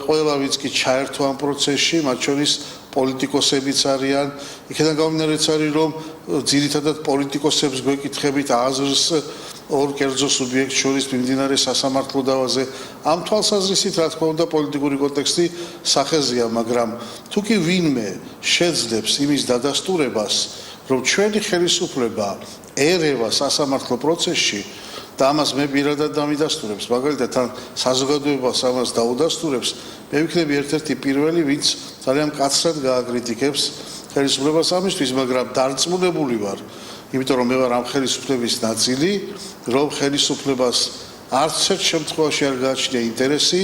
ყველა ვინც კი ჩაერთო ამ პროცესში, მათ შორის პოლიტიკოსებიც არიან. იქედან გამომდინარეც არის, რომ ძირითადად პოლიტიკოსებს გვეკითხებით აზრს ორ კერძო სუბიექტს შორის მიმდინარე სასამართლო დავაზე. ამ თვალსაზრისით რა თქმა უნდა პოლიტიკური კონტექსტი სახეზეა, მაგრამ თუ კი ვინმე შეძლებს იმის დადასტურებას, რომ ჩვენი ხელისუფლება ერევა სასამართლო პროცესში და ამას მე პირადად დამიდასტურებს, მაგალითად თან საზოგადოებას ამას დაუდასტურებს, მე ვიქნები ერთ-ერთი პირველი, ვინც ძალიან მკაცრად გააკრიტიკებს ხელისუფლებას ამისთვის, მაგრამ დარწმუნებული ვარ, იმიტომ რომ მე ვარ ამ ხელისუფლების ნაწილი, რომ ხელისუფლებას არც ერთ შემთხვევაში არ გააჩნია ინტერესი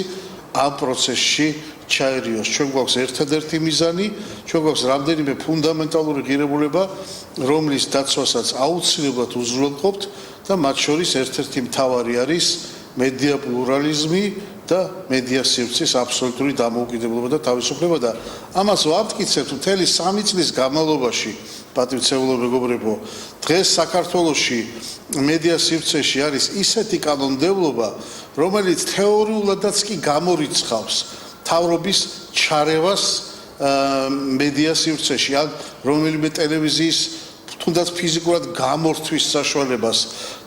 ამ პროცესში ჩაერიოს. ჩვენ გვაქვს ერთადერთი მიზანი, ჩვენ გვაქვს რამდენიმე ფუნდამენტალური ღირებულება, რომლის დაცვასაც აუცილებლად უზრუნველყოფთ და მათ შორის ერთ-ერთი მთავარი არის მედია პლურალიზმი და მედია სივრცის აბსოლუტური დამოუკიდებლობა და თავისუფლება და ამას ვამტკიცებთ მთელი 3 წლის განმავლობაში. პატივცემულო მეგობრებო, დღეს საქართველოში მედია სივრცეში არის ისეთი კანონმდებლობა, რომელიც თეორიულადაც კი გამორიცხავს თავრობის ჩარევას მედია სივრცეში, ან რომელიმე ტელევიზიის თუნდაც ფიზიკურად გამორთვის საშუალებას.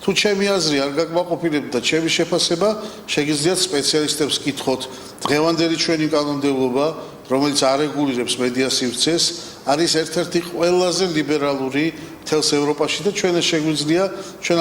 თუ ჩემი აზრი არ გაკმაყოფილებთ და ჩემი შეფასება, შეგიძლიათ სპეციალისტებს კითხოთ. დღევანდელი ჩვენი კანონმდებლობა, რომელიც არეგულირებს მედია სივრცეს, არის ერთ-ერთი ყველაზე ლიბერალური მთელს ევროპაში და ჩვენ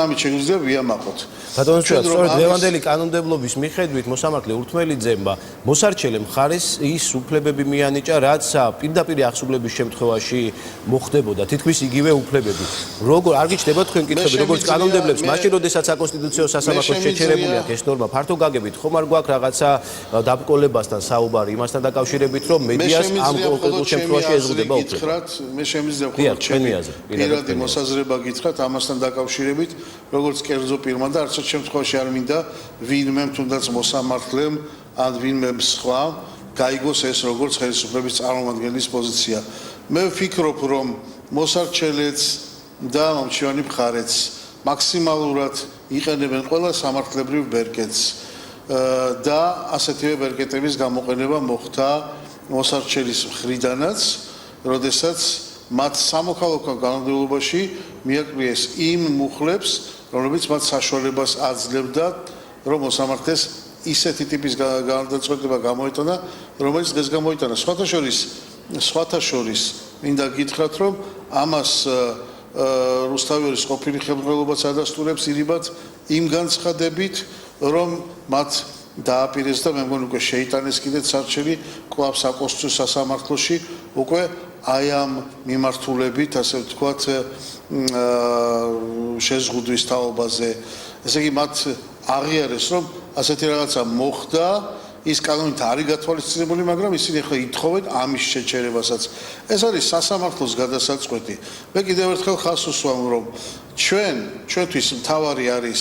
ამით შეგვიძლია ვიამაყოთ. ბატონო, სწორედ დღევანდელი კანონმდებლობის მიხედვით მოსამართლე ურთმელიძემ მოსარჩელე მხარეს ის უფლებები მიანიჭა, რაც პირდაპირ ახსублების შემთხვევაში მოხდებოდა, თითქმის იგივე უფლებები. როგორ არ გიჩნდება თქვენ კითხები, როგორც კანონმდებლებს, მაშინ როდესაც საკონსტიტუციო სასამართლოს შეჩერებული აქვს ეს ნორმა, ფართო გაგებით ხომ არ გვაქვს რაღაცა დაბრკოლებასთან საუბარი იმასთან დაკავშირებით, რომ მედიას ამ კონკრეტულ შემთხვევაში ეზღუდება უფლება. მე შემიძლია მხოლოდ ჩემი პირადი მოსაზრება გითხრათ ამასთან დაკავშირებით, როგორც კერძო პირმა და არც ერთ შემთხვევაში არ მინდა ვინმე თუნდაც მოსამართლემ ან ვინმე სხვა გაიგოს ეს როგორც ხელისუფლების წარმომადგენლის პოზიცია. მე ვფიქრობ, რომ მოსარჩელეც და მომჩივანი მხარეც მაქსიმალურად იყენებენ ყველა სამართლებრივ ბერკეტს და ასეთივე ბერკეტების გამოყენება მოხდა მოსარჩელის მხრიდანაც, როდესაც მათ სამოქალაქო კანონმდებლობაში მიაკრიეს იმ მუხლებს, რომლებიც მათ საშუალებას აძლევდა, რომ მოსამართლეს ისეთი ტიპის განმარტება გამოეტანა, რომელიც დღეს გამოიტანა. სხვათა შორის მინდა გითხრათ, რომ ამას რუსთავის ყოფილი ხელმძღვანელობაც ადასტურებს ირიბად იმ განცხადებით, რომ მათ დააპირეს და მე მგონი უკვე შეიტანეს კიდეც არჩევი კვლავ საკონსტიტუციო სასამართლოში უკვე აი ამ მიმართულებით, ასე ვთქვათ, შეზღუდვის თაობაზე. ესე იგი მათ აღიარეს, რომ ასეთი რაღაცა მოხდა, ის კანონით არის გათვალისწინებული, მაგრამ ისინი ახლა ითხოვენ ამის შეჩერებასაც. ეს არის სასამართლოს გადასაწყვეტი. მე კიდევ ერთხელ ხაზს უსვამ, რომ ჩვენთვის მთავარი არის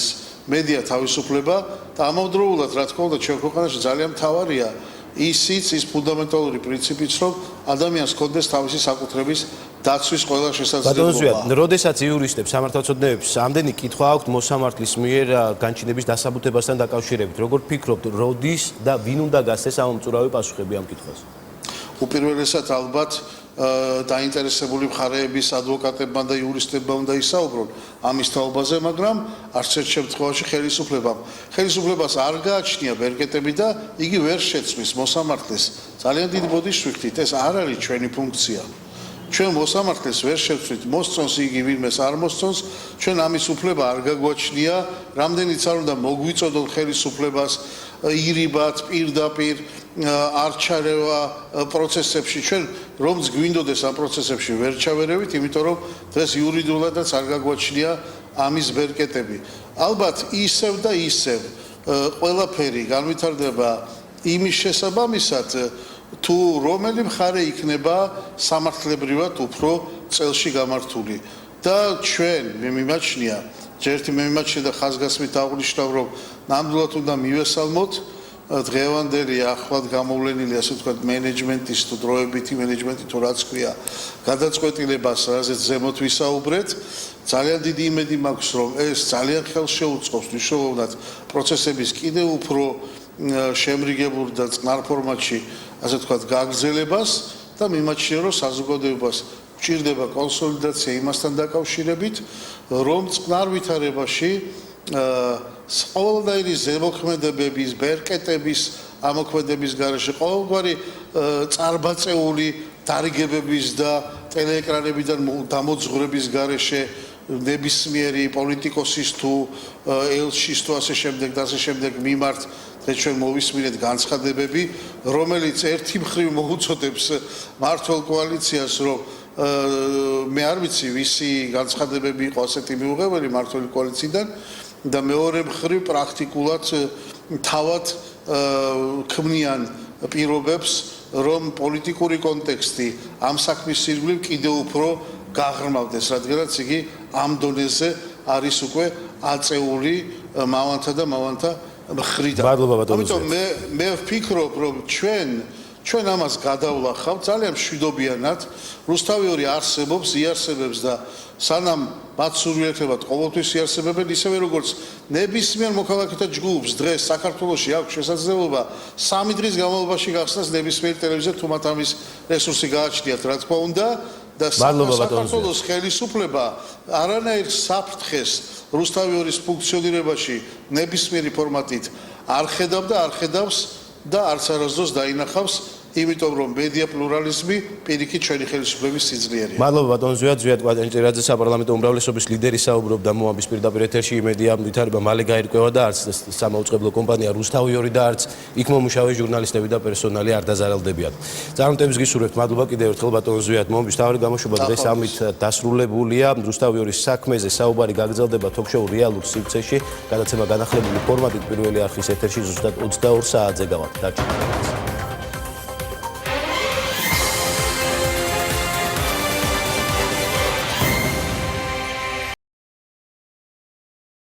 მედია თავისუფლება და ამავდროულად, რა თქმა უნდა, ჩვენ ქვეყანაში ძალიან მთავარია ისიც ის ფუნდამენტალური პრინციპიც, რომ ადამიანს ჰქონდეს თავისი საკუთრების დაცვის ყველა შესაძლებლობა. ბატონო, როდესაც იურისტებს, სამართალწოდნეებს ამდენი კითხვა აქვთ მოსამართლის მიერ განჩინების დასაბუთებასთან დაკავშირებით, როგორ ფიქრობთ, როდის და ვინ უნდა გასცეს ამომწურავი პასუხები ამ კითხვაზე? უპირველესად ალბათ დაინტერესებული მხარეების ადვოკატებმა და იურისტებმა უნდა ისაუბრონ ამის თაობაზე, მაგრამ არც ერთ შემთხვევაში ხელისუფლებას არ გააჩნია ბერკეტები და იგი ვერ შეცვლის მოსამართლეს. ძალიან დიდი ბოდიშშუქით, ეს არ არის ჩვენი ფუნქცია. ჩვენ მოსამართლეს ვერ შევცვლით, მოსწონს იგი ვინმეს არ მოსწონს, ჩვენ ამის უფლება არ გაგვაჩნია, რამდენიც არ უნდა მოგვიწოდოთ ხელისუფლებას ირიბად, პირდაპირ არ ჩარევა პროცესებში, ჩვენ რომც გვინდოდეს ამ პროცესებში ვერ ჩავერევით, იმიტომ რომ დღეს იურიდიულადაც არ გაგვაჩნია ამის ბერკეტები. ალბათ ისევ და ისევ ყველაფერი განვითარდება იმის შესაბამისად, თუ რომელი მხარე იქნება სამართლებრივად უფრო წელში გამართული და ჩვენ მიმაჩნია ერთი მიმაჩნია და ხაზგასმით აღვნიშნავ რომ ნამდვილად უნდა მივესალმოთ დღევანდელი ახლად გამოვლენილი ასე ვთქვათ მენეჯმენტის თუ დროებითი მენეჯმენტი თუ რაც ქვია გადაწყვეტილებას რაზეც ზემოთ ვისაუბრეთ ძალიან დიდი იმედი მაქვს რომ ეს ძალიან ხელშეუწყობს მნიშვნელოვნად პროცესების კიდევ უფრო შემრიგებულ და წყნარ ფორმატში ასე ვთქვათ გაგრძელებას და მიმაჩნია რომ საზოგადოებას გვჭირდება კონსოლიდაცია იმასთან დაკავშირებით რომ წყნარ ვითარებაში ყოველდღიური ზემოქმედებების ბერკეტების ამოქმედების გარეშე ყოველგვარი წარბაწეული დარიგებების და ტელეეკრანებიდან დამოძღვრების გარეშე ნებისმიერი პოლიტიკოსის თუ ელჩის თუ ასე შემდეგ და ასე შემდეგ მიმართ და ჩვენ მოვისმინეთ განცხადებები, რომელიც ერთი მხრივ მოუწოდებს მართლ კოალიციას, რომ მე არ ვიცი, ვისი განცხადებები იყო ასეთი მიუღებელი მართლ კოალიციიდან და მეორე მხრივ პრაქტიკულად თავად ქმნიან პირობებს, რომ პოლიტიკური კონტექსტი ამ საქმის ირგვლივ კიდევ უფრო გაღრმავდეს, რადგანაც იგი ამ დონეზე არის უკვე აწეული მავანთა და მავანთა მხრიდან. ამიტომ მე ვფიქრობ, რომ ჩვენ ამას გადავლახავთ ძალიან მშვიდობიანად. რუსთავი არსებობს, იარსებებს და სანამ მათ სურვილებად ყოველთვის იარსებებენ, ისევე როგორც ნებისმიერ მოქალაქეთა ჯგუფს დღეს საქართველოში აქვს შესაძლებლობა 3 დღის განმავლობაში გახსნას ნებისმიერი ტელევიზია, თუ მათ ამის რესურსი გააჩნიათ, რა თქმა უნდა. და საქართველოს ხელისუფლება არანაირ საფრთხეს რუსთავის ფუნქციონირებაში ნებისმიერი ფორმატით არ ხედავს და არც არასდროს დაინახავს, იმიტომ რომ მედია პლურალიზმი პირიქით ჩვენი ხელისუფლების სიძლიერია. მადლობა ბატონ ზვიად კვადრატიძე საპარლამენტო უმრავლესობის ლიდერი საუბრობდა მოამბის პირდაპირ ეთერში იმედია ვითარება მალე გაირკვევა და არც სამაუწყებლო კომპანია რუსთავი 2 და არც იქ მომუშავე ჟურნალისტები და პერსონალი არ დაზარალდებიან. წარმატებებს გისურვებთ. მადლობა კიდევ ერთხელ ბატონ ზვიად მოამბის თავი გამოშვება დღეს ამით დასრულებულია. რუსთავი 2-ის საქმეზე საუბარი გაგრძელდება თოქ-შოუ რეალურ სივრცეში. გადაცემა განახლებული ფორმატით პირველი არხის ეთერში ზუსტად 22 საათზე გავართ. დარჩენილ